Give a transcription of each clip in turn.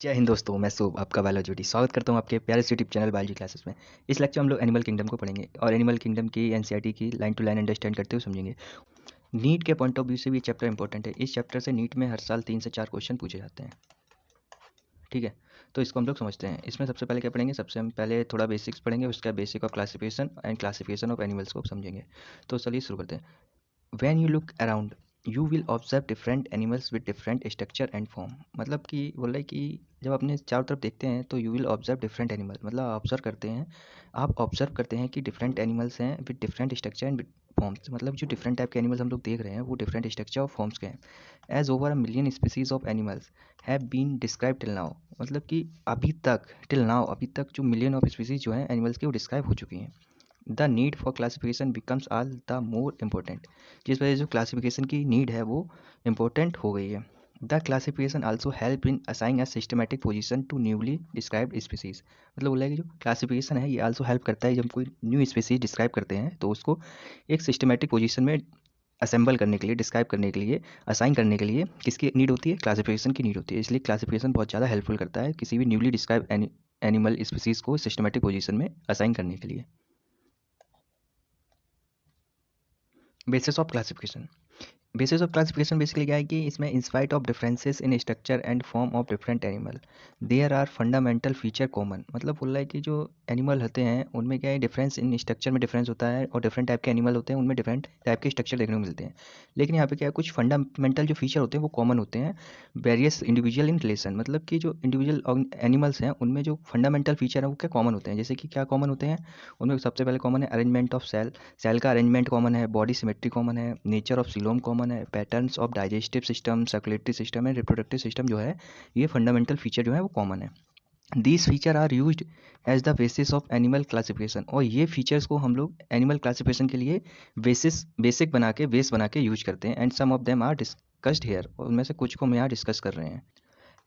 जय हिंद दोस्तों, मैं शुभ आपका बायोलॉजी स्वागत करता हूं आपके प्यारे से यूट्यूब चैनल बायोलॉजी क्लासेस में। इस लेक्चर में हम लोग एनिमल किंगडम को पढ़ेंगे और एनिमल किंगडम की एनसीईआरटी की लाइन टू लाइन अंडरस्टैंड करते हुए समझेंगे। नीट के पॉइंट ऑफ व्यू से भी चैप्टर इंपॉर्टेंट है। इस चैप्टर से नीट में हर साल 3 से 4 क्वेश्चन पूछे जाते हैं। ठीक है, तो इसको हम लोग समझते हैं। इसमें सबसे पहले क्या पढ़ेंगे, सबसे हम पहले थोड़ा बेसिक्स पढ़ेंगे, उसका basic of classification and classification of animals को समझेंगे। तो चलिए शुरू करते हैं। When you look around, you will observe different animals with different structure and form। मतलब कि बोल रहे कि जब अपने चारों तरफ देखते हैं तो you will observe different animal, मतलब ऑब्जर्व करते हैं, आप ऑब्जर्व करते हैं कि डिफरेंट एनिमल्स हैं with different structure and forms. मतलब जो डिफरेंट टाइप के एनिमल्स हम लोग देख रहे हैं वो डिफरेंट स्ट्रक्चर और फॉर्म्स के हैं। As over a million species of animals have been describe till now. मतलब कि अभी तक, टिल नाउ, अभी तक जो मिलियन ऑफ स्पीसीज जो हैं एनिमल्स की वो डिस्क्राइब हो चुकी हैं। The need for classification becomes all the more important. जिस वजह से जो क्लासिफिकेशन की नीड है वो इम्पोर्टेंट हो गई है। The classification also help in assign a systematic position to newly described species. मतलब बोला है कि जो क्लासिफिकेशन है ये आल्सो हेल्प करता है, जब कोई न्यू स्पीसीज डिस्क्राइब करते हैं तो उसको एक सिस्टमेटिक पोजीशन में असेंबल करने के लिए, डिस्क्राइब करने के लिए, असाइन करने के लिए किसकी नीड होती है, क्लासिफिकेशन की नीड होती है। इसलिए क्लासिफिकेशन बहुत ज़्यादा हेल्पफुल करता है किसी भी न्यूली डिस्क्राइब एनिमल स्पीसीज को सिस्टमेटिक पोजीशन में असाइन करने के लिए। Basis of classification, basis of classification basically क्या है कि इसमें in spite of differences in structure and form of different animal there are fundamental feature common. मतलब बोल रहा है कि जो एनिमल होते हैं उनमें क्या है, डिफरेंस इन स्ट्रक्चर में डिफरेंस होता है और डिफरेंट टाइप के एनिमल होते हैं उनमें डिफरेंट टाइप के स्ट्रक्चर देखने को मिलते हैं। लेकिन यहाँ पे क्या है, कुछ फंडामेंटल जो फीचर होते हैं वो कॉमन होते हैं वेरियस इंडिविजुअल इन रिलेशन। मतलब कि जो इंडिविजुअल एनिमल्स हैं उनमें जो फंडामेंटल फीचर है वो क्या कॉमन होते हैं। जैसे कि क्या कॉमन होते हैं, उनमें सबसे पहले कॉमन है अरेंजमेंट ऑफ सेल, सेल का अरेंजमेंट कॉमन है, बॉडी सिमेट्री कॉमन है, नेचर ऑफ सीलोम कॉमन है, patterns of digestive system, circulatory system and reproductive system जो है, ये फंडामेंटल फीचर जो है वो कॉमन है। These feature are used as the basis of animal classification. और ये फीचर्स को हम लोग एनिमल क्लासिफिकेशन के लिए बेसिक बना के, बेस बना के यूज करते हैं। And some of them are discussed here, और उनमें से कुछ को हम यहाँ डिस्कस कर रहे हैं।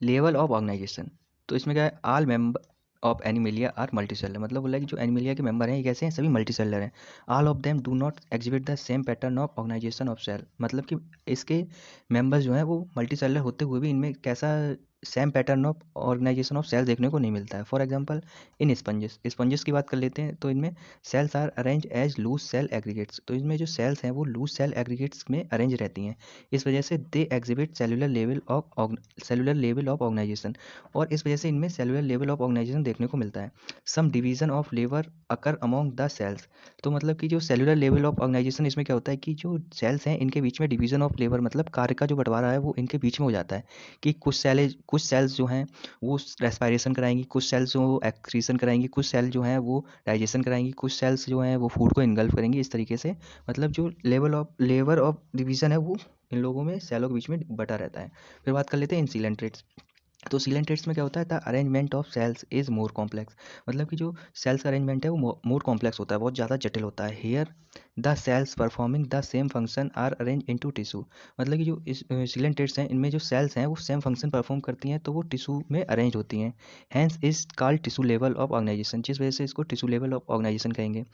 लेवल ऑफ ऑर्गेनाइजेशन, तो इसमें क्या है, all member of Animalia are multicellular. मतलब बोला है कि जो एनिमेलिया के मेंबर हैं ये कैसे हैं, सभी मल्टीसेलर हैं। All of them do not exhibit the same pattern of organization of cell. मतलब कि इसके मेंबर्स जो हैं वो मल्टीसेलर होते हुए भी इनमें कैसा same pattern of organization of cell देखने को नहीं मिलता है। For example in sponges, sponges की बात कर लेते हैं तो इनमें cells are arrange as loose cell aggregates. तो इसमें जो सेल्स हैं वो लूज सेल एग्रीगेट्स में अरेंज रहती हैं। इस वजह से they exhibit cellular level of organisation, और इस वजह से इनमें सेलुलर लेवल ऑफ ऑर्गेनाइजेशन देखने को मिलता है। Some division of labour occur among the cells. तो मतलब कि जो सेलुलर लेवल ऑफ ऑर्गेनाइजेशन, इसमें क्या होता है कि जो सेल्स हैं इनके बीच में डिवीजन ऑफ लेबर, मतलब कार्य का जो बंटवारा है वो इनके बीच में हो जाता है। कि कुछ सेल्स जो हैं वो रेस्पायरेशन कराएंगी, कुछ सेल्स जो एक्सक्रीशन कराएंगी, कुछ सेल जो हैं वो डाइजेशन कराएंगी, कुछ सेल्स जो हैं वो फूड को इनगल्फ करेंगी। इस तरीके से मतलब जो लेबर ऑफ डिवीजन है वो इन लोगों में, सेलों के बीच में बटा रहता है। फिर बात कर लेते हैं इन सीलेंट्रेट्स। तो सीलेंट्रेट्स में क्या होता है, the arrangement of cells is more complex. मतलब कि जो सेल्स का अरेंजमेंट है वो मोर कॉम्प्लेक्स होता है, बहुत ज़्यादा जटिल होता है। Here the cells performing the same function are arrange into tissue. मतलब कि जो इस सीलेंट्रेट्स हैं इनमें जो सेल्स हैं वो सेम फंक्शन परफॉर्म करती हैं तो वो टिश्यू में अरेंज होती हैं। Hence is called tissue level of organization, जिस वजह से इसको टिश्यू लेवल ऑफ ऑर्गेनाइजेशन कहेंगे।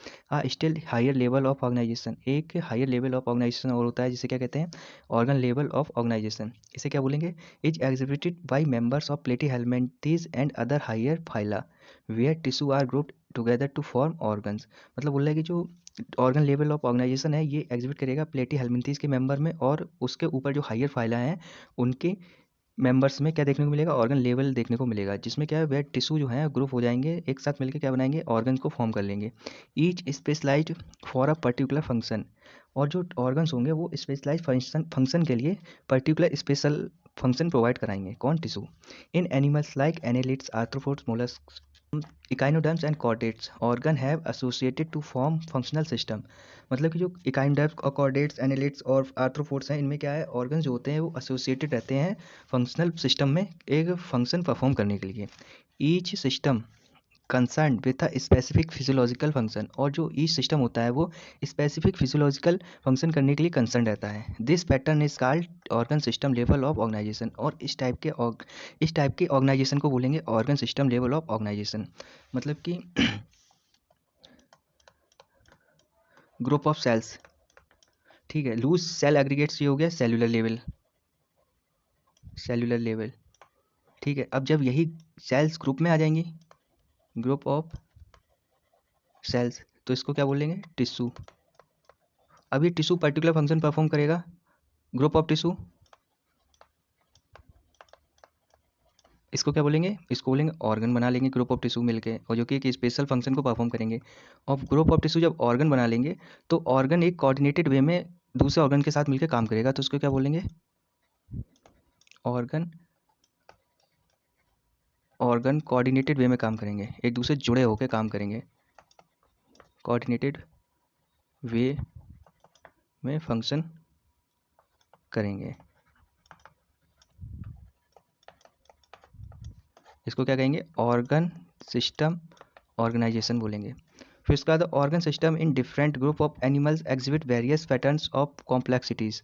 Still higher level of organization, एक हायर लेवल ऑफ ऑर्गेनाइजेशन और होता है जिसे क्या कहते हैं, ऑर्गन लेवल ऑफ ऑर्गेनाइजेशन। इसे क्या बोलेंगे, is exhibited by members of platyhelminthes and other higher phyla where tissue are grouped together to form organs। मतलब बोल रहा है कि जो ऑर्गन लेवल ऑफ ऑर्गेनाइजेशन है ये एग्जिबिट करेगा प्लेटीहेल्मिंथेस के मेंबर में, और उसके ऊपर जो हायर फाइला हैं उनके मेंबर्स में क्या देखने को मिलेगा, ऑर्गन लेवल देखने को मिलेगा, जिसमें क्या है वे टिश्यू जो है ग्रुप हो जाएंगे, एक साथ मिलकर क्या बनाएंगे, ऑर्गन्स को फॉर्म कर लेंगे। Each specialized for a particular function, और जो ऑर्गन्स होंगे वो स्पेशलाइज फंक्शन के लिए पर्टिकुलर स्पेशल फंक्शन प्रोवाइड कराएंगे। कौन, tissue. In animals like annelids, arthropods, mollusc, echinoderms and chordates organ have associated to form functional system. मतलब कि जो इकाइनोडर्म्स और कॉर्डेट्स, एनेलिड्स और आर्थ्रोपोड्स हैं इनमें क्या है, ऑर्गन्स जो होते हैं वो एसोसिएटेड रहते हैं फंक्शनल सिस्टम में एक फंक्शन परफॉर्म करने के लिए। Each system concern with a specific physiological function, और जो ईच सिस्टम होता है वो स्पेसिफिक फिजियोलॉजिकल फंक्शन करने के लिए कंसर्न रहता है। This pattern is called organ system level of organisation, और इस टाइप के ऑर्गेनाइजेशन को बोलेंगे organ system level of organisation. मतलब कि ग्रुप ऑफ सेल्स, ठीक है, लूज सेल एग्रीगेट्स ये हो गया सेलुलर लेवल, सेलुलर लेवल ठीक है, अब जब यही सेल्स ग्रुप में आ जाएंगी, ग्रुप ऑफ सेल्स, तो इसको क्या बोलेंगे, टिश्यू। अब ये टिश्यू पर्टिकुलर फंक्शन परफॉर्म करेगा, ग्रुप ऑफ टिश्यू, इसको क्या बोलेंगे, इसको बोलेंगे ऑर्गन बना लेंगे ग्रुप ऑफ टिश्यू मिलके, और जो कि एक स्पेशल फंक्शन को परफॉर्म करेंगे। और ग्रुप ऑफ टिश्यू जब ऑर्गन बना लेंगे तो ऑर्गन एक कोऑर्डिनेटेड वे में दूसरे ऑर्गन के साथ मिलकर काम करेगा, तो उसको क्या बोलेंगे, ऑर्गन, ऑर्गन कोऑर्डिनेटेड वे में काम करेंगे, एक दूसरे जुड़े होकर काम करेंगे, कोऑर्डिनेटेड वे में फंक्शन करेंगे। इसको क्या कहेंगे, ऑर्गन सिस्टम ऑर्गेनाइजेशन बोलेंगे। फिर उसके बाद organ system in different group of animals exhibit various patterns of complexities.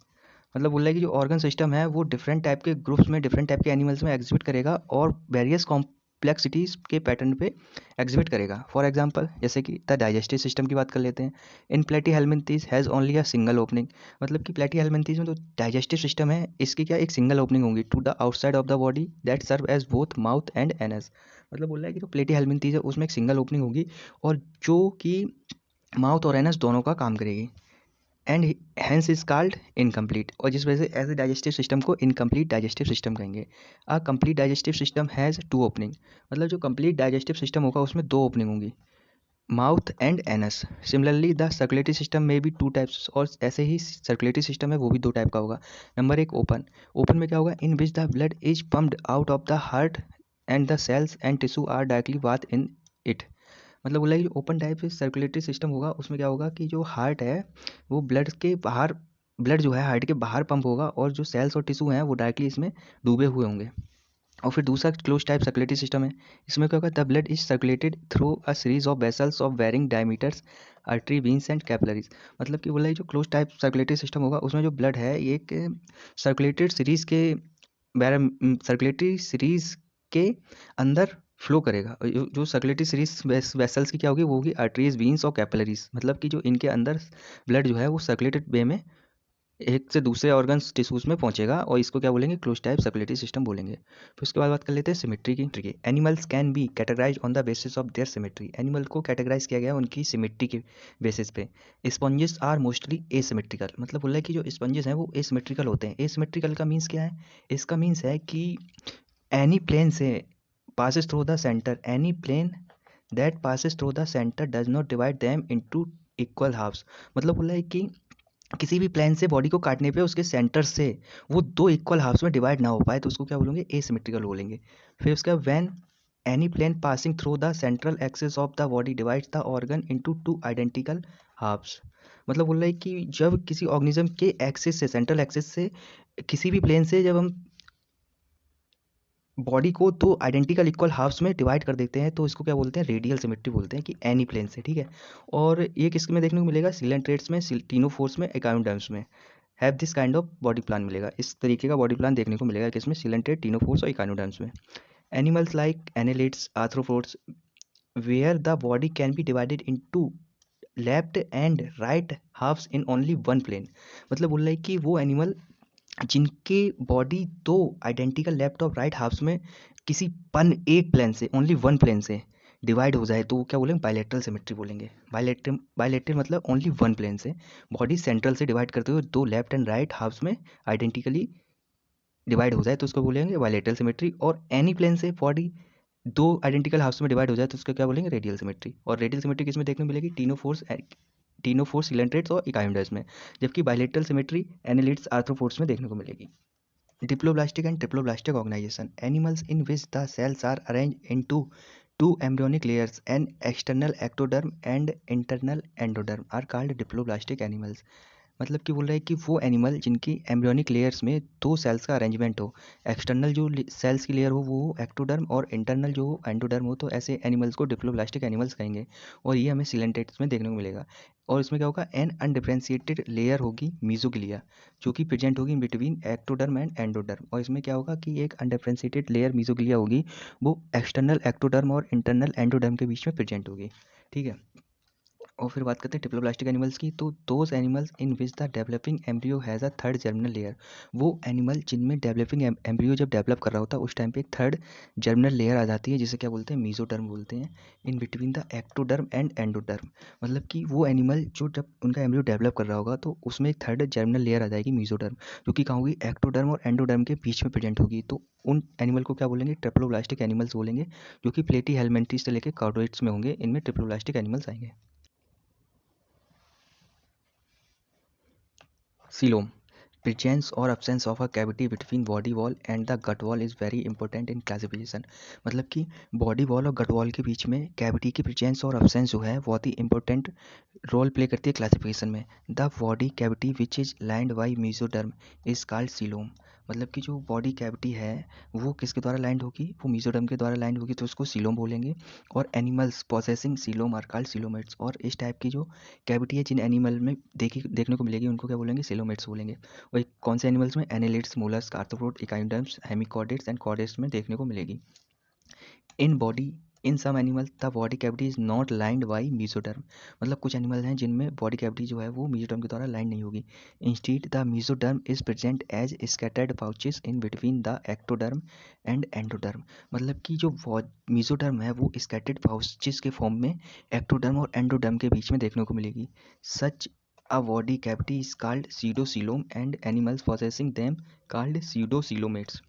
मतलब बोल रहा है कि जो ऑर्गन सिस्टम है वो डिफरेंट टाइप के ग्रुप्स में, डिफरेंट टाइप के एनिमल्स में एग्जिबिट करेगा और वेरियस कॉम्प्लेक्सिटीज़ के पैटर्न पे एग्जिबिट करेगा। फॉर एग्जांपल जैसे कि द डाइजेस्टिव सिस्टम की बात कर लेते हैं। In platyhelminthes has only a single opening, मतलब कि प्लेटीहेल्मिन्थीज में जो डाइजेस्टिव सिस्टम है इसकी क्या एक सिंगल ओपनिंग होगी to the outside of the body that serve as both mouth and anus. मतलब बोल रहा है कि जो प्लेटीहेल्मिन्थीज है उसमें एक सिंगल ओपनिंग होगी और जो कि माउथ और एनस दोनों का काम करेगी, and hence is called incomplete, और जिस वजह से ऐसे डाइजेस्टिव सिस्टम को इनकम्प्लीट डाइजेस्टिव सिस्टम कहेंगे। A complete digestive system has two opening, मतलब जो कंप्लीट डाइजेस्टिव सिस्टम होगा उसमें दो ओपनिंग होंगी, mouth and anus. Similarly the circulatory system में भी टू टाइप्स, और ऐसे ही सर्कुलेटरी सिस्टम है वो भी दो टाइप का होगा। नंबर एक ओपन, ओपन में क्या होगा, in which the blood is pumped out of the heart and the cells and tissue are directly bath in it. मतलब बोला कि जो ओपन टाइप से सर्कुलेटरी सिस्टम होगा उसमें क्या होगा कि जो हार्ट है वो ब्लड के बाहर, ब्लड जो है हार्ट के बाहर पंप होगा और जो सेल्स और टिश्यू हैं वो डायरेक्टली इसमें डूबे हुए होंगे। और फिर दूसरा क्लोज टाइप सर्कुलेटरी सिस्टम है, इसमें क्या होगा, the blood is circulated through a series of vessels of varying diameters, artery, veins and capillaries. मतलब कि बोला जो क्लोज टाइप सर्कुलेटरी सिस्टम होगा उसमें जो ब्लड है ये एक सर्कुलेटेड सीरीज के सर्कुलेटरी सीरीज के अंदर फ्लो करेगा। जो सर्कुलेटरी सीरीज वेसल्स की क्या होगी, वो होगी आर्टरीज, वीन्स और कैपिलरीज। मतलब कि जो इनके अंदर ब्लड जो है वो सर्कुलेटेड वे में एक से दूसरे ऑर्गन्स टिश्यूज में पहुंचेगा, और इसको क्या बोलेंगे, क्लोज टाइप सर्कुलेटरी सिस्टम बोलेंगे। फिर उसके बाद बात कर लेते हैं सिमेट्री की। Animals can be categorise on the basis of their symmetry, animal को कैटेगराइज किया गया उनकी सिमेट्री के बेसिस पे। स्पंजेस आर मोस्टली एसिमेट्रिकल, मतलब बोल रहा है कि जो स्पंजेस हैं वो एसिमेट्रिकल होते हैं। एसिमेट्रिकल का मीन्स क्या है, इसका मीन्स है कि एनी प्लेन से passes through the center, any plane that passes through the center does not divide them into equal halves। मतलब बोला है कि किसी भी प्लेन से बॉडी को काटने पे उसके सेंटर से वो दो इक्वल हाफ्स में डिवाइड ना हो पाए तो उसको क्या बोलेंगे, एसिमेट्रिकल बोलेंगे। फिर उसका when any plane passing through the central axis of the body divides the organ into two identical halves. मतलब बोल रहा है कि जब किसी ऑर्गेनिज्म के एक्सिस से, सेंट्रल एक्सिस से किसी भी प्लेन से जब हम बॉडी को दो आइडेंटिकल इक्वल हाफ्स में डिवाइड कर देते हैं तो इसको क्या बोलते हैं, रेडियल सिमेट्री बोलते हैं, कि एनी प्लेन से, ठीक है। और ये किसमें देखने को मिलेगा, सिलेंट्रेट्स में, टीनोफोर्स में, एकाइनोडर्म्स में have this kind of body plan मिलेगा। इस तरीके का बॉडी प्लान देखने को मिलेगा किसमें, सिलेंट्रेट, टीनोफोर्स और एकाइनोडर्म्स में। Animals like annelids, arthropods, where the body can be divided into left and right halves in only one plane. मतलब बोल रहा है कि वो एनिमल जिनके बॉडी दो आइडेंटिकल लेफ्ट और राइट हाफ्स में किसी एक प्लेन से, ओनली वन प्लेन से डिवाइड हो जाए तो वो क्या बोलेंगे, बायलैटरल सिमेट्री बोलेंगे। बायलैटरल मतलब ओनली वन प्लेन से बॉडी सेंट्रल से डिवाइड करते हुए दो लेफ्ट एंड राइट हाफ्स में आइडेंटिकली डिवाइड हो जाए तो उसको बोलेंगे बायलैटरल सिमेट्री। और एनी प्लेन से बॉडी दो आइडेंटिकल हाफ्स में डिवाइड हो जाए तो उसको क्या बोलेंगे, रेडियल सिमेट्री। और रेडियल सिमेट्री किसमें देखने को मिलेगी, टीनोफोर्स, सिलेंट्रेट्स और इकाइनोडर्म्स में, जबकि बायलैटरल सिमेट्री एनालिड्स, आर्थ्रोपोड्स में देखने को मिलेगी। Diploblastic and triploblastic organization, animals in which the cells are arranged into two embryonic layers, an external ectoderm and internal endoderm, are called diploblastic animals। मतलब कि बोल रहा है कि वो एनिमल जिनकी एम्ब्रियोनिक लेयर्स में दो सेल्स का अरेंजमेंट हो, एक्सटर्नल जो सेल्स की लेयर हो वो एक्टोडर्म और इंटरनल जो एंडोडर्म हो, तो ऐसे एनिमल्स को डिप्लोब्लास्टिक एनिमल्स कहेंगे। और ये हमें सिलेंटेट्स में देखने को मिलेगा। और इसमें क्या होगा, एन अनडिफ्रेंशिएटेड लेयर होगी मीजोग्लिया, जो कि प्रेजेंट होगी बिटवीन एक्टोडर्म एंड एंडोडर्म। और इसमें क्या होगा कि एक अनडिफ्रेंशिएटेड लेयर मीजोग्लिया होगी, वो एक्सटर्नल एक्टोडर्म और इंटरनल एंडोडर्म के बीच में प्रेजेंट होगी, ठीक है। और फिर बात करते हैं डिप्लोब्लास्टिक एनिमल्स की, तो those animals in which the developing embryo has a third germinal layer, वो एनिमल जिनमें डेवलपिंग एम्ब्रियो जब डेवलप कर रहा होता है उस टाइम पे एक थर्ड जर्मिनल लेयर आ जाती है, जिसे क्या बोलते हैं, मीजोडर्म बोलते हैं, इन between the ectoderm and endoderm. मतलब कि वो एनिमल जो जब उनका एम्ब्रियो डेवलप कर रहा होगा तो उसमें एक थर्ड जर्मिनल लेयर आ जाएगी मीजोडर्म, जो कि कहाँ होगी, एक्टोडर्म और एंडोडर्म के बीच में प्रेजेंट होगी। तो उन एनिमल को क्या बोलेंगे, ट्रिप्लोब्लास्टिक एनिमल्स बोलेंगे, जो कि प्लेटी हेलमेंथ्रीज से लेकर कॉर्डोइड्स में होंगे, इनमें ट्रिप्लोब्लास्टिक एनिमल्स आएंगे। Coelom, presence or absence of a cavity between body wall and the gut wall is very important in classification। मतलब कि बॉडी वॉल और गट वॉल के बीच में कैविटी की प्रेजेंस और अब्सेंस जो है बहुत ही इंपॉर्टेंट रोल प्ले करती है क्लासिफिकेशन में। The body cavity which is lined by mesoderm is called coelom. मतलब कि जो बॉडी कैविटी है वो किसके द्वारा लाइंड होगी, वो मीजोडर्म के द्वारा लाइंड होगी, तो उसको सीलोम बोलेंगे। और animals possessing coelom are called coelomates. और इस टाइप की जो कैविटी है जिन एनिमल में देखने को मिलेगी उनको क्या बोलेंगे, सीलोमेट्स बोलेंगे। और एक कौन से एनिमल्स में, annelids, mollusc, arthropod, echinoderms, hemichordates and chordates में देखने को मिलेगी। In body in some animal the body cavity is not lined by mesoderm. मतलब कुछ एनिमल हैं जिनमें बॉडी कैविटी जो है वो मीजोडर्म के द्वारा लाइंड नहीं होगी। Instead the mesoderm is present as scattered pouches in between the ectoderm and endoderm. मतलब कि जो मीजोडर्म है वो स्कैटर्ड पाउचेस के फॉर्म में एक्टोडर्म और एंडोडर्म के बीच में देखने को मिलेगी। सच a body cavity is called pseudocoelom and animals possessing them called pseudocoelomates।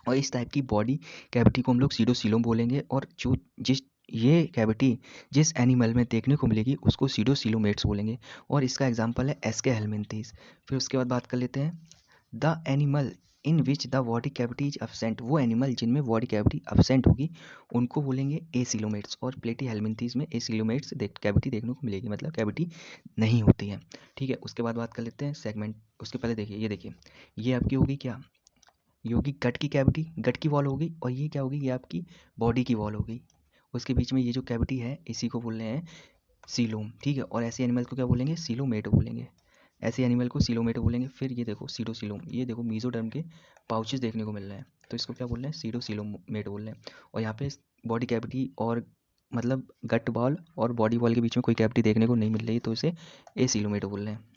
और इस टाइप की बॉडी कैविटी को हम लोग सीडोसीलोम बोलेंगे। और जो जिस ये कैविटी जिस एनिमल में देखने को मिलेगी उसको सीडोसीलोमेट्स बोलेंगे। और इसका एग्जांपल है एस्के हेलमिंथीज। फिर उसके बाद बात कर लेते हैं the animal in which the body cavity is absent. वो एनिमल जिनमें बॉडी कैविटी एब्सेंट होगी उनको बोलेंगे एसिलोमेट्स। और प्लेटी हेलमिंथीज में एसिलोमेट्स कैविटी देखने को मिलेगी, मतलब कैविटी नहीं होती है। ठीक है, उसके बाद बात कर लेते हैं सेगमेंट। उसके पहले देखिए, ये देखिए, ये आपकी होगी क्या, ये होगी गट की कैविटी, गट की वॉल होगी। और ये क्या होगी, ये आपकी बॉडी की वॉल होगी। उसके बीच में ये जो कैविटी है इसी को बोल रहे हैं सीलोम। ठीक है, और ऐसे एनिमल को क्या बोलेंगे, सीलोमेट बोलेंगे। ऐसे एनिमल को सीलोमेट बोलेंगे। फिर ये देखो सीडोसीलोम, ये देखो मीजोडर्म के पाउचेस देखने को मिल रहे हैं, तो इसको क्या बोल रहे हैं, सीडोसीलोमेट बोल रहे हैं। और यहाँ पे बॉडी कैविटी और मतलब गट वॉल और बॉडी वॉल के बीच में कोई कैविटी देखने को नहीं मिल रही, तो इसे एसीलोमेट बोल रहे हैं।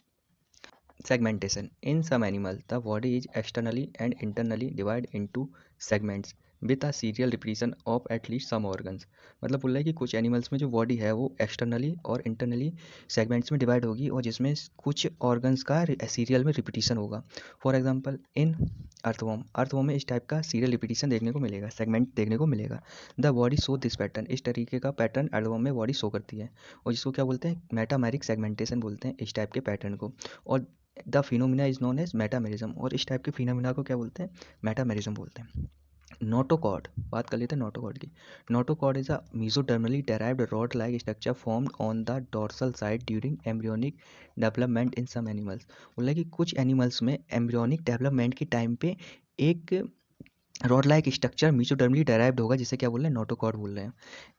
Segmentation. In some animals, the body is externally and internally divided into segments with a serial repetition of at least some organs। मतलब बोल रहा है कि कुछ एनिमल्स में जो बॉडी है वो एक्सटर्नली और इंटरनली सेगमेंट्स में डिवाइड होगी और जिसमें कुछ ऑर्गन्स का सीरियल में रिपीटिशन होगा। फॉर एग्जांपल इन अर्थवॉर्म में इस टाइप का सीरियल रिपीटिशन देखने को मिलेगा, सेगमेंट देखने को मिलेगा। The body show this pattern, इस तरीके का पैटर्न अर्थवॉर्म में बॉडी शो करती है, और जिसको क्या बोलते हैं, मेटामेरिक सेगमेंटेशन बोलते हैं इस टाइप के पैटर्न को। और the phenomena is known as metamerism. और इस टाइप के फिनोमिना को क्या बोलते हैं, मेटामेरिज्म बोलते हैं। नोटोकॉर्ड, बात कर लेते हैं नोटोकॉर्ड की। Notochord is a mesodermally derived rod like structure formed on the dorsal side during embryonic development in some animals. बोला कि कुछ एनिमल्स में एम्ब्रियोनिक डेवलपमेंट के टाइम पे एक रॉड लाइक स्ट्रक्चर मेसोडर्मली डेराइव्ड होगा, जिसे क्या बोल रहे हैं, नोटोकॉर्ड बोल रहे हैं।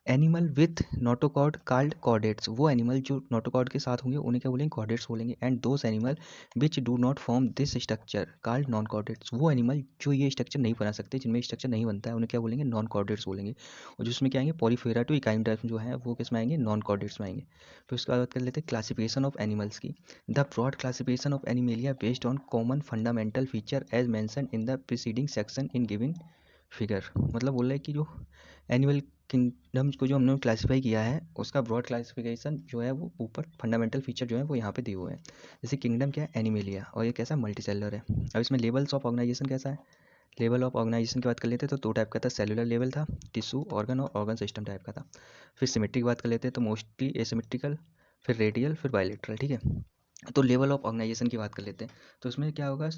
Animal with notochord called chordates, वो एनिमल जो नोटोकॉर्ड के साथ होंगे उन्हें क्या बोलेंगे, कॉर्डेट्स बोलेंगे। And those animal which do not form this structure called non chordates, वो एनिमल जो ये स्ट्रक्चर नहीं बना सकते, जिनमें स्ट्रक्चर नहीं बनता है, उन्हें क्या बोलेंगे, नॉन कॉर्डेट्स बोलेंगे। और जिसमें क्या आएंगे, पॉलीफेरा टू इकाइमडर्म जो है वो किस में आएंगे, नॉन कॉर्डेट्स में आएंगे। तो इसके बाद बात कर लेते हैं क्लासिफिकेशन ऑफ एनिमल्स की। The broad classification of animalia based on common fundamental feature as mention in the preceding section in giving figure. मतलब बोल रहा है कि जो एनिमल किंगडम्स को जो हमने क्लासीफाई किया है उसका ब्रॉड क्लासिफिकेशन जो है वो ऊपर फंडामेंटल फीचर जो है वो यहाँ पे दिए हुए हैं। जैसे किंगडम क्या है, एनिमेलिया, और ये कैसा मल्टी सेलुलर है। अब इसमें लेवल्स ऑफ ऑर्गेनाइजेशन कैसा है, लेवल ऑफ ऑर्गेनाइजेशन की बात कर लेते हैं तो दो टाइप का था, सेलुलर लेवल था, टिश्यू ऑर्गन और ऑर्गन सिस्टम टाइप का था। फिर सिमेट्री की बात कर लेते हैं तो मोस्टली एसिमेट्रिकल, फिर रेडियल, फिर बायलेटरल। ठीक है, तो लेवल ऑफ ऑर्गेनाइजेशन की बात कर लेते हैं तो उसमें क्या होगा,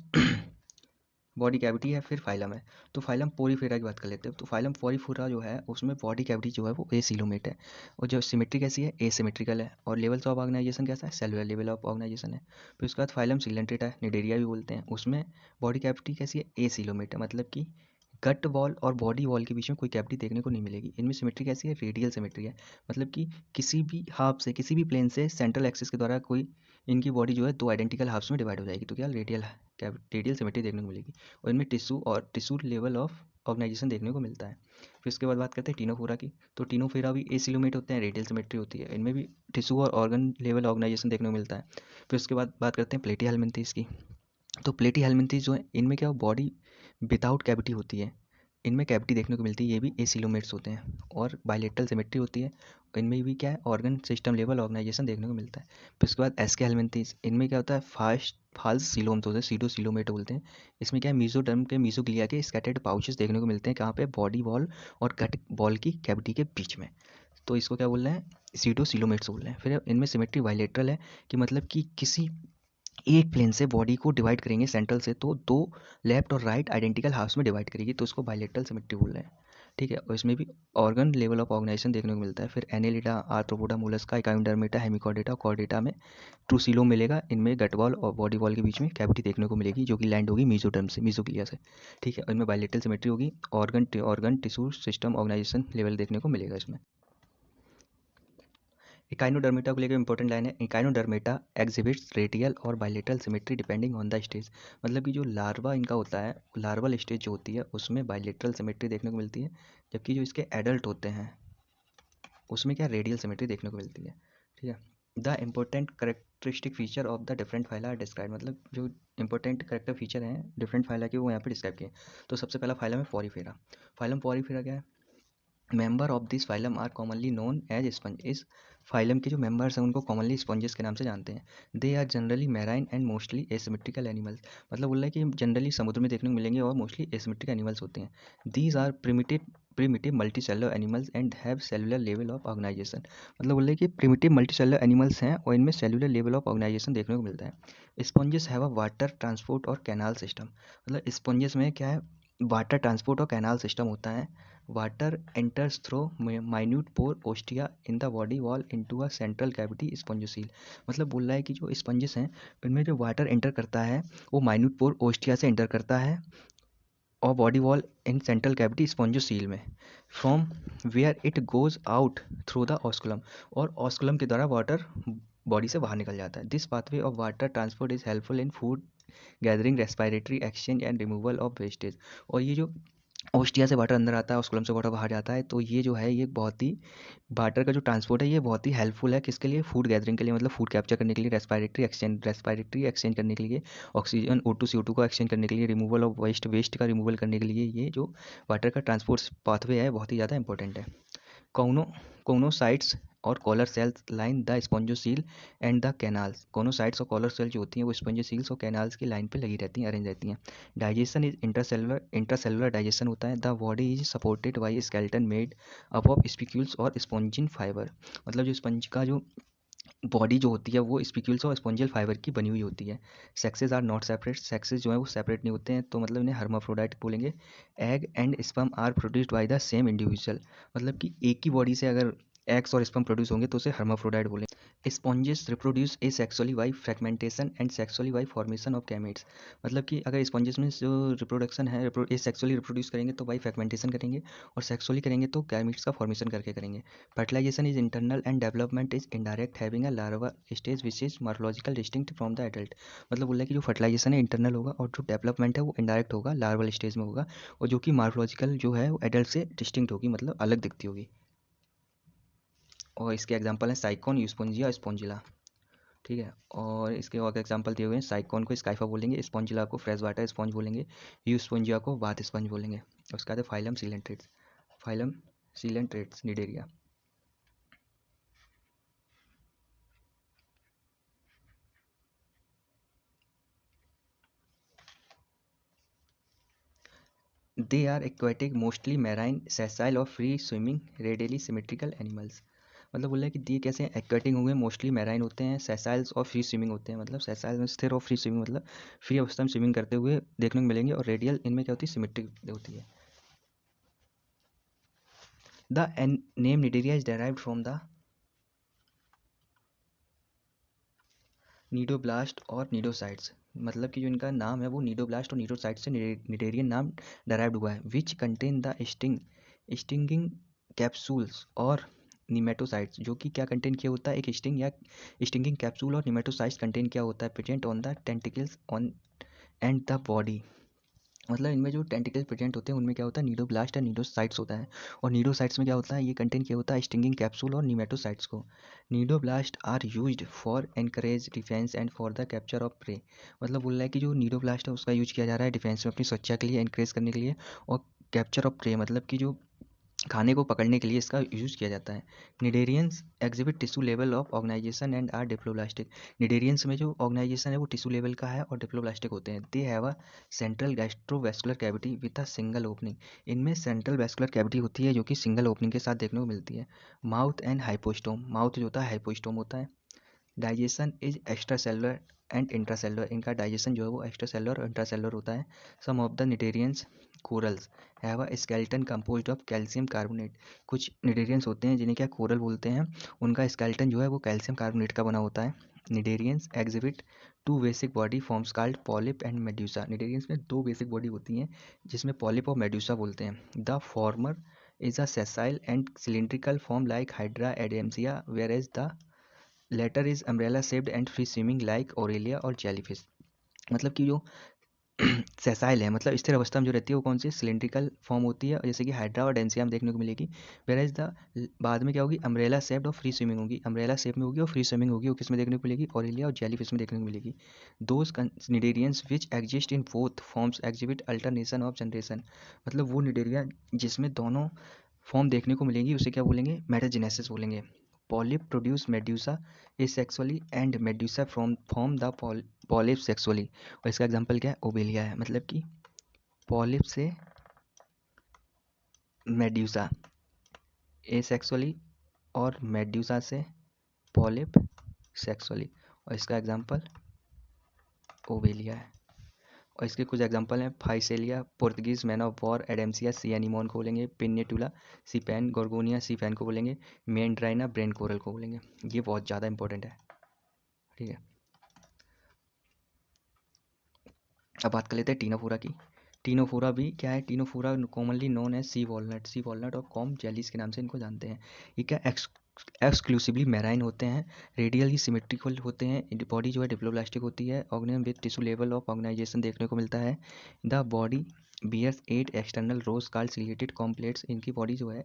बॉडी कैविटी है, फिर फाइलम है। तो फाइलम पोरीफेरा की बात कर लेते हैं तो फाइलम पोरीफेरा जो है उसमें बॉडी कैविटी जो है वो एसिलोमेट है, और जो सिमेट्री कैसी है, एसिमेट्रिकल है। और लेवल्स ऑफ ऑर्गेनाइजेशन कैसा है, सेलुलर लेवल ऑफ ऑर्गेनाइजेशन है। फिर उसके बाद फाइलम सिलेंट्रेटा है, निडेरिया भी बोलते हैं, उसमें बॉडी कैविटी कैसी है, एसिलोमेट है। मतलब कि गट वॉल और बॉडी वॉल के बीच में कोई कैविटी देखने को नहीं मिलेगी। इनमें सिमेट्री कैसी है, रेडियल सिमेट्री है। मतलब कि किसी भी हाफ से, किसी भी प्लेन से सेंट्रल एक्सिस के द्वारा कोई इनकी बॉडी जो है दो आइडेंटिकल हाफ्स में डिवाइड हो जाएगी, तो क्या रेडियल सिमेट्री देखने को मिलेगी। और इनमें टिश्यू और टिश्यू लेवल ऑफ ऑर्गेनाइजेशन देखने को मिलता है। फिर उसके बाद बात करते हैं टिनोफोरा की। तो टिनोफोरा भी एसिलोमेट होते हैं, रेडियल सिमेट्री होती है, इनमें भी टिश्यू और ऑर्गन लेवल ऑर्गेनाइजेशन देखने को मिलता है। फिर उसके बाद बात करते हैं प्लेटी की। तो प्लेटी हेलमिंथीज जो है इनमें क्या बॉडी विदाउट कैविटी होती है, इनमें कैविटी देखने को मिलती है, ये भी एसिलोमेट्स होते हैं और बायलेटरल सिमेट्री होती है। इनमें भी क्या है ऑर्गन सिस्टम लेवल ऑर्गेनाइजेशन देखने को मिलता है। फिर उसके बाद एसके हेलमिंथीज, इनमें क्या होता है फास्ट फाल्स सीलोम्स होते हैं, सीडो सीलोमेट बोलते हैं। इसमें क्या है मीजोडर्म के मीजोग्लिया के स्कैटर्ड पाउचेस देखने को मिलते हैं, कहाँ पे बॉडी वॉल और गट बॉल की कैविटी के बीच में। तो इसको क्या बोल रहे हैं, सीडो सीलोमेट्स बोल रहे हैं। फिर इनमें सिमेट्री बायलेटरल है, कि मतलब कि किसी एक प्लेन से बॉडी को डिवाइड करेंगे सेंट्रल से, तो दो लेफ्ट और राइट आइडेंटिकल हाफ्स में डिवाइड करेगी, तो उसको बायलेटरल सिमेट्री बोल रहे हैं। ठीक है, और इसमें भी ऑर्गन लेवल ऑफ ऑर्गेनाइजेशन देखने को मिलता है। फिर Annelida, arthropoda, Mollusca, echinodermata, Hemichordata, Chordata में ट्रूसिलोम मिलेगा। इनमें गट वॉल और बॉडी वॉल के बीच में कैविटी देखने को मिलेगी, जो कि लैंड होगी मीजोडर्म से, मीजोग्लिया से। ठीक है, इनमें बायलेटरल सिमेट्री होगी। Organ tissue system organisation level देखने को मिलेगा इसमें। इकाइनोडर्मेटा को लेकर इंपॉर्टेंट लाइन है, इकाइनोडर्मेटा एग्जिबिट्स रेडियल और bilateral symmetry depending on the stage. मतलब कि जो लार्वा इनका होता है, लार्वल स्टेज जो होती है उसमें बायलेटरल सिमेट्री देखने को मिलती है, जबकि जो इसके एडल्ट होते हैं उसमें क्या रेडियल सिमेट्री देखने को मिलती है। ठीक है, the important characteristic feature of the different phyla are describe, मतलब जो इंपॉर्टेंट करेक्टर फीचर हैं डिफरेंट फाइला के वो यहाँ पे डिस्क्राइब किए। तो सबसे पहला फाइलम है पॉरीफेरा। फाइलम पॉरीफेरा क्या है, member of this phylum are commonly known as sponge. इस फाइलम के जो मेंबर्स हैं उनको कॉमनली स्पंजेस के नाम से जानते हैं। They are generally marine and mostly asymmetrical animals, मतलब बोल रहा है कि जनरली समुद्र में देखने को मिलेंगे और मोस्टली एसिमेट्रिक एनिमल्स होते हैं। These are primitive multicellular animals and have cellular level of organisation, मतलब बोल रहे हैं कि प्रिमिटिव मल्टीसेलुलर एनिमल्स हैं और इनमें सेलुलर लेवल ऑफ ऑर्गेनाइजेशन देखने को मिलता है। Sponges have a water transport और कैनाल सिस्टम, मतलब स्पंजेस में क्या है वाटर ट्रांसपोर्ट और कैनाल सिस्टम होता है। Water enters through minute pore ostia in the body wall into a central cavity spongocoel, मतलब बोल रहा है कि जो स्पंजेस हैं उनमें जो वाटर एंटर करता है वो माइन्यूट पोर ओस्टिया से एंटर करता है और body wall in central cavity spongocoel में, from where it goes out through the osculum, और ऑस्कुलम के द्वारा वाटर बॉडी से बाहर निकल जाता है। This pathway of water transport is helpful in food gathering, respiratory exchange and removal of wastage. और ये जो ओस्टिया से वाटर अंदर आता है, ऑस्कुलम से वाटर बाहर जाता है, तो ये जो है ये बहुत ही वाटर का जो ट्रांसपोर्ट है ये बहुत ही हेल्पफुल है किसके लिए, फूड गैदरिंग के लिए, मतलब फूड कैप्चर करने के लिए, रेस्पिरेटरी एक्सचेंज करने के लिए, ऑक्सीजन O2 CO2 को एक्सचेंज करने के लिए, रिमूवल ऑफ वेस्ट का रिमूवल करने के लिए, ये जो वाटर का ट्रांसपोर्ट पाथवे है बहुत ही ज़्यादा इंपॉर्टेंट है। कौनो कोनोसाइट्स और collar cells line the spongocoel and the canals, choanocytes और कॉलर सेल जो होती हैं वो स्पॉन्जोसील्स और कैनाल्स की लाइन पे लगी रहती हैं, अरेंज रहती हैं। डाइजेशन इज इंटरसेलुलर डाइजेशन होता है। The body is supported by skeleton made up of spicules और स्पॉन्जिन फाइबर, मतलब जो स्पंज का जो बॉडी जो होती है वो स्पिक्यूल्स और स्पॉन्जियल फाइबर की बनी हुई होती है। Sexes are not separate, sexes जो है वो सेपरेट नहीं होते हैं, तो मतलब इन्हें हर्माफ्रोडाइट बोलेंगे। Egg and sperm are produced by the same individual, मतलब कि एक ही बॉडी से अगर एग्स और स्पर्म प्रोड्यूस होंगे तो उसे हर्माफ्रोडाइट बोलेंगे। Sponges reproduce A sexually by fragmentation and sexually by formation of gametes, मतलब कि अगर स्पॉन्जेस में जो रिप्रोडक्शन है ये सेक्सुअली रिप्रोड्यूस करेंगे तो बाई फ्रेगमेंटेशन करेंगे, और सेक्सुअली करेंगे तो गैमेट्स का फॉर्मेशन करके करेंगे। Fertilization is internal and development is indirect, having a larval stage which is morphological distinct from the adult, मतलब बोल रहा है कि जो फर्टिलाइजेशन है इंटरनल होगा और जो डेवलपमेंट है वो इनडायरेक्ट होगा, लार्वल स्टेज में होगा, और जो कि मार्फोलॉजिकल जो है वो एडल्ट से डिस्टिंक्ट होगी, मतलब अलग दिखती होगी। और इसके एग्जांपल हैं साइकॉन, यूस्पोंजिया, स्पोंजिला। ठीक है, और इसके और एग्जांपल दिए हुए हैं, साइकॉन को स्काइफा बोलेंगे, स्पोंजिला को फ्रेश वाटर स्पॉन्ज बोलेंगे, यूस्पोंजिया को बाथ स्पंज बोलेंगे। उसके बाद phylum coelenterates, phylum coelenterates Cnidaria. They are aquatic, mostly marine, sessile और free swimming, radially symmetrical animals, मतलब बोल रहा है कि ये कैसे एक्वेटिक होंगे, मोस्टली मैराइन होते हैं, सेसाइल्स और फ्री स्विमिंग होते हैं, मतलब सेसाइल में स्थिर और फ्री स्विमिंग मतलब फ्री अवस्था में स्विमिंग करते हुए देखने को मिलेंगे, और रेडियल इनमें क्या होती है सिमेट्रिक होती है। The name Cnidaria is derived from the cnidoblast और नीडोसाइट्स, मतलब कि जो इनका नाम है वो नीडोब्लास्ट और नीडोसाइट से निडेरियन नाम डेराइव्ड हुआ है। Which contain the stinging capsules और निमेटोसाइट्स, जो कि क्या कंटेन किया होता है, एक स्टिंग या स्टिंगिंग कैप्सूल और निमेटोसाइट्स कंटेन किया होता है, present on the tentacles on and the body मतलब इनमें जो टेंटिकल प्रेजेंट होते हैं उनमें क्या होता है, नीडोब्लास्ट और नीडोसाइट्स होता है। और नीडोसाइट्स में क्या होता है, ये कंटेन किया होता है स्टिंगिंग कैप्सूल और नीमेटोसाइट्स को। Cnidoblast are used for anchorage defence and for the capture of prey. मतलब बोल रहा है कि जो नीडोब्लास्ट है उसका यूज किया जा रहा है डिफेंस में, अपनी सुरक्षा के लिए, एनकरेज करने के लिए, और कैप्चर ऑफ प्रे मतलब कि जो खाने को पकड़ने के लिए इसका यूज़ किया जाता है। Cnidarians exhibit tissue level of organisation and are diploblastic. Cnidarians में जो ऑर्गेनाइजेशन है वो टिश्यू लेवल का है और डिप्लोब्लास्टिक होते हैं। They have a central gastrovascular cavity with a single opening. इनमें सेंट्रल वैस्कुलर कैविटी होती है जो कि सिंगल ओपनिंग के साथ देखने को मिलती है। माउथ एंड हाइपोस्टोम, माउथ जो होता है हाइपोस्टोम होता है। Digestion is extra cellular and intracellular, इनका डाइजेशन जो है वो एक्स्ट्रा सेलुलर और इंट्रासेलुलर होता है। Some of the cnidarians corals have a skeleton composed of calcium carbonate. कुछ निडेरियंस होते हैं जिन्हें क्या कोरल बोलते हैं, उनका स्केलेटन जो है वो कैल्शियम कार्बोनेट का बना होता है। Cnidarians exhibit two basic body forms called polyp and medusa. Cnidarians में दो बेसिक बॉडी होती हैं जिसमें पॉलिप और मेड्यूसा बोलते हैं। The former is a sessile and cylindrical form like Hydra Adamsia, whereas the latter is umbrella shaped and free swimming like Aurelia और jellyfish. मतलब कि जो सेसाइल है, मतलब स्थिर अवस्था में जो रहती है वो कौन सी सिलिंड्रिकल फॉर्म होती है, जैसे कि हाइड्रा और डेंसिया में देखने को मिलेगी। वेराइज द बाद में क्या होगी, अम्ब्रेला शेप्ड और फ्री स्विमिंग होगी, अम्ब्रेला शेप में होगी और फ्री स्विमिंग होगी, वो किस में देखने को मिलेगी, ओरेलिया और जेलीफिश में देखने को मिलेगी। Those cnidarians which exist in both forms exhibit alternation of generation. मतलब वो निडेरिया जिसमें दोनों फॉर्म देखने को मिलेंगी उसे क्या बोलेंगे, मेटाजेनेसिस बोलेंगे। Polyp produce medusa asexually and medusa from form the polyp sexually. और इसका एग्जांपल क्या है, ओबेलिया है। मतलब कि पॉलिप से मेड्यूसा एसेक्सुअली और मेड्यूसा से पॉलिप सेक्सुअली, और इसका एग्जांपल ओबेलिया है। और इसके कुछ एग्जांपल हैं, Physalia Portuguese man of war, एडेम्सिया C anemone को बोलेंगे, पिन्नेटुला सी पैन, गोर्गोनिया सी फैन को बोलेंगे, मेंड्राइना ब्रेन कोरल को बोलेंगे। ये बहुत ज़्यादा इंपॉर्टेंट है, ठीक है। अब बात कर लेते हैं टीनोफोरा की। टीनोफोरा भी क्या है, टीनोफोरा कॉमनली नोन है सी वॉलनट और कॉम जेलीस के नाम से इनको जानते हैं। ये क्या एक्सक्लूसिवली मैराइन होते हैं, रेडियली सिमेट्रिकल होते हैं, बॉडी जो है डिप्लोब्लास्टिक होती है, organism with tissue level of organisation देखने को मिलता है। The body bears 8 external rows called ciliated comb plates. इनकी बॉडी जो है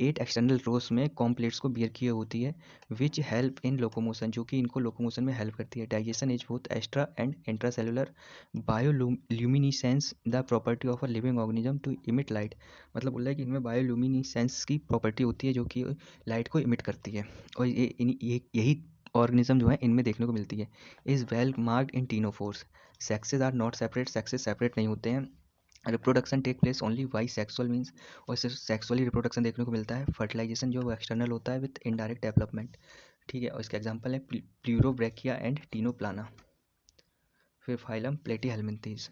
8 एक्सटर्नल रोज में कॉम्प्लेट्स को बियर किए होती है। विच हेल्प इन लोकोमोशन, जो कि इनको लोकोमोशन में हेल्प करती है। Digestion is both extra and intracellular. Bioluminescence the property of a living organism to emit light. मतलब बोल रहा है कि इनमें बायोल्यूमिनिसेंस की प्रॉपर्टी होती है जो कि लाइट को इमिट करती है, और यही ऑर्गेनिज्म जो है इनमें देखने को मिलती है। Is well marked in ctenophores. Sexes are not separate, sexes separate नहीं होते हैं। Reproduction take place only by sexual means, और सिर्फ सेक्सुअली रिप्रोडक्शन देखने को मिलता है। फर्टिलाइजेशन जो एक्सटर्नल होता है विथ इनडायरेक्ट डेवलपमेंट, ठीक है। और इसका एग्जांपल है प्लूरोब्रैकिया एंड टीनोप्लाना। फिर phylum platyhelminthes.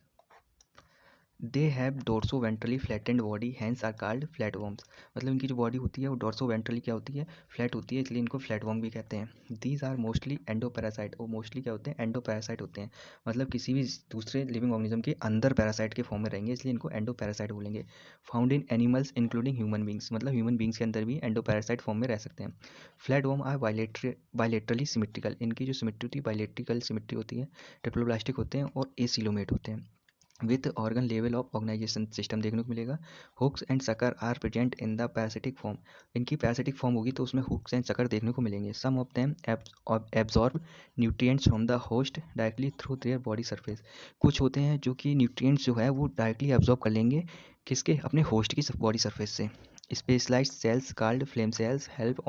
They have dorsoventrally flattened body hence are called flatworms. मतलब इनकी जो बॉडी होती है वो डोर्सो वेंट्रली क्या होती है, फ्लैट होती है, इसलिए इनको फ्लैटवर्म भी कहते हैं। These are mostly endoparasite, वो मोस्टली क्या होते हैं, एंडो पैरासाइट होते हैं। मतलब किसी भी दूसरे लिविंग ऑर्गेनिज्म के अंदर पैरासाइट के फॉर्म में रहेंगे, इसलिए इनको एंडो पैरासाइट बोलेंगे। Found in animals including human beings, मतलब ह्यूमन बींग्स के अंदर भी एंडो पैरासाइट फॉर्म में रह सकते हैं। फ्लैटवर्म आर बायलेटरली सिमेट्रिकल, इनकी जो सिमेट्री होती है बायलेट्रिकल सिमेट्री होती है, डिप्लोब्लास्टिक होते हैं और एसिलोमेट होते हैं। With organ level of organisation system देखने को मिलेगा। Hooks and sucker are present in the parasitic form. इनकी पैरासिटिक फॉर्म होगी तो उसमें हुक्स एंड सकर देखने को मिलेंगे। Some of them absorb nutrients from the host directly through their body surface. कुछ होते हैं जो कि न्यूट्रिएंट्स जो है वो डायरेक्टली एब्जॉर्ब कर लेंगे, किसके, अपने होस्ट की बॉडी सरफेस से। Specialised cells called flame cells help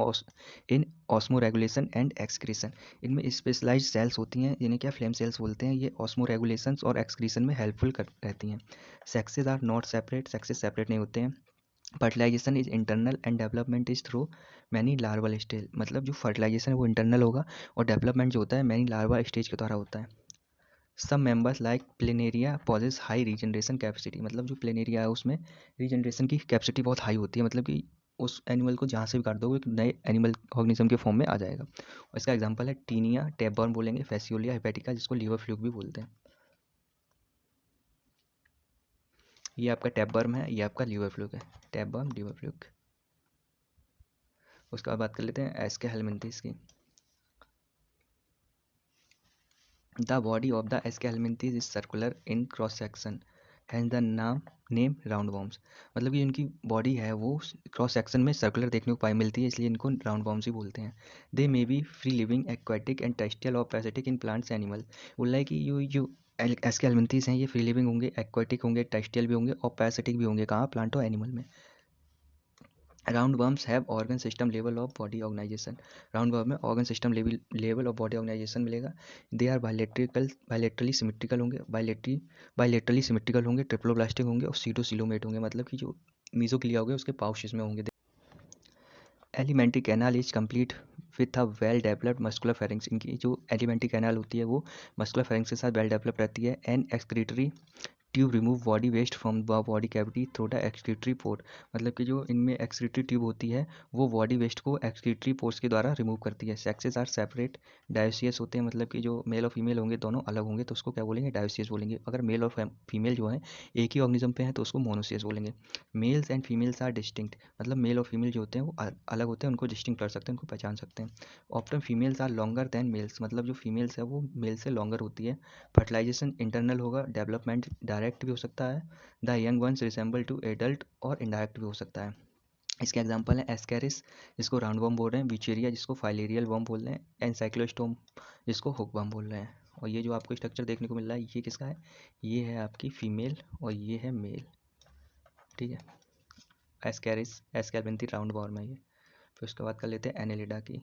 in osmoregulation and excretion. इनमें स्पेशलाइज्ड सेल्स होती हैं जिन्हें क्या फ्लेम सेल्स बोलते हैं, ये ऑस्मो रेगुलेशंस और एक्सक्रीशन में हेल्पफुल कर रहती हैं। Sexes are not separate, sexes separate नहीं होते हैं। Fertilisation is internal and development is through many larval stage. मतलब जो फर्टिलाइजेशन है वो इंटरनल होगा और डेवलपमेंट जो होता है मैनी लार्वा स्टेज के द्वारा होता है। सब members like Planaria possess high regeneration capacity. मतलब जो प्लेनेरिया है उसमें रीजनरेशन की कैपेसिटी बहुत हाई होती है, मतलब कि उस एनिमल को जहाँ से भी काट दो वो एक नए एनिमल ऑर्गेनिज्म के फॉर्म में आ जाएगा। और इसका एग्जांपल है टीनिया, टैपवर्म बोलेंगे, फैसियोलिया हेपेटिका जिसको लीवर फ्लूक भी बोलते हैं। ये आपका टैपवर्म है, ये आपका लीवर फ्लूक है, टैपवर्म लीवर फ्लूक। उसके बाद बात कर लेते हैं एस्के हेलमिंथीज की। The body of the aschelminthes is circular in cross section. Hence the नाम नेम राउंड वॉर्म्स, मतलब कि इनकी बॉडी है वो क्रॉस सेक्शन में सर्कुलर देखने को पाई मिलती है, इसलिए इनको राउंड वॉर्म्स ही बोलते हैं। They may be free living aquatic and terrestrial और पैरासिटिक इन प्लांट्स एनिमल। बोल रहा है कि जो एस्केल्मेंथीज हैं ये फ्री लिविंग होंगे, एक्वाटिक होंगे, टेरेस्ट्रियल भी होंगे और पैरासिटिक भी होंगे। कहाँ? प्लांट और एनिमल में। Roundworms have organ system level of body organisation. Roundworm में organ system level of body organisation मिलेगा। दे आर बायलेटरली सिमेट्रिकल होंगे, बायलेटरली सिमेट्रिकल होंगे, ट्रिप्लोब्लास्टिक होंगे और सीटोसिलोमेट होंगे, मतलब कि जो मीजोग्लिया होंगे उसके पाउचेस में होंगे। Alimentary canal is complete with a well developed muscular pharynx. इनकी जो एलिमेंट्री कैनाल होती है वो मस्कुलर फेरिंग्स के साथ वेल डेवलप रहती है। And excretory tube remove body waste from the body cavity through the excretory port, मतलब कि जो इनमें एक्सक्रीटरी ट्यूब होती है वो बॉडी वेस्ट को एक्सक्रीटरी पोर्ट्स के द्वारा रिमूव करती है। सेक्सेस आर सेपरेट डायोसियस होते हैं, मतलब कि जो मेल और फीमेल होंगे दोनों अलग होंगे तो उसको क्या बोलेंगे? डायोसियस बोलेंगे। अगर मेल और फीमेल जो है एक ही ऑर्गेनिज्म पे हैं तो उसको मोनोसियस बोलेंगे। Males and females are distinct, मतलब मेल और फीमेल जो होते हैं वो अलग होते हैं, उनको डिस्टिंक्ट कर सकते हैं, उनको पहचान सकते हैं। Often females are longer than males, मतलब जो फीमेल्स है वो मेल से लॉन्गर होती है। फर्टिलाइजेशन इंटरनल होगा, डेवलपमेंट डायरेक्ट भी हो सकता है। The young ones resemble to adult, और इनडायरेक्ट भी हो सकता है। इसके एग्जांपल हैं एस्केरिस जिसको राउंड वर्म बोल रहे हैं, विचेरिया जिसको फाइलेरियल वर्म बोल रहे हैं, एनसाइक्लोस्टोम जिसको हुक वर्म बोल रहे हैं। और ये जो आपको स्ट्रक्चर देखने को मिल रहा है ये किसका है? ये है आपकी फीमेल और ये है मेल, ठीक है। एस्केरिस एस्केल्पेंथी राउंड वर्म है ये। फिर उसके बाद कर लेते हैं एनेलिडा की,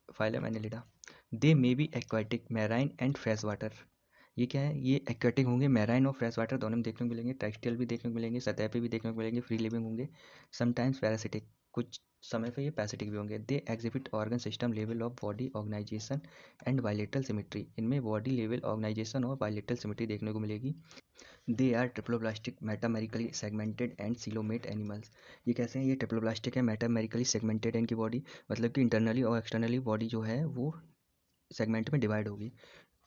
phylum Annelida. They may B aquatic, marine and fresh water. ये क्या है? ये एक्वाटिक होंगे, मैराइन और फ्रेश वाटर दोनों में देखने को मिलेंगे, टेरेस्ट्रियल भी देखने को मिलेंगे, सतह पे भी देखने को मिलेंगे, फ्री लिविंग होंगे, समटाइम्स पैरासिटिक, कुछ समय पे ये पैरासिटिक भी होंगे। They exhibit organ system level of body organisation and bilateral symmetry, इनमें बॉडी लेवल ऑर्गेनाइजेशन और बायलेटरल सिमेट्री देखने को मिलेगी। They are triploblastic metamerically segmented and coelomate animals. ये कैसे हैं? ये ट्रिप्लोब्लास्टिक है, मेटामेरिकली सेगमेंटेड है इनकी बॉडी, मतलब कि इंटरनली और एक्सटर्नली बॉडी जो है वो सेगमेंट में डिवाइड होगी।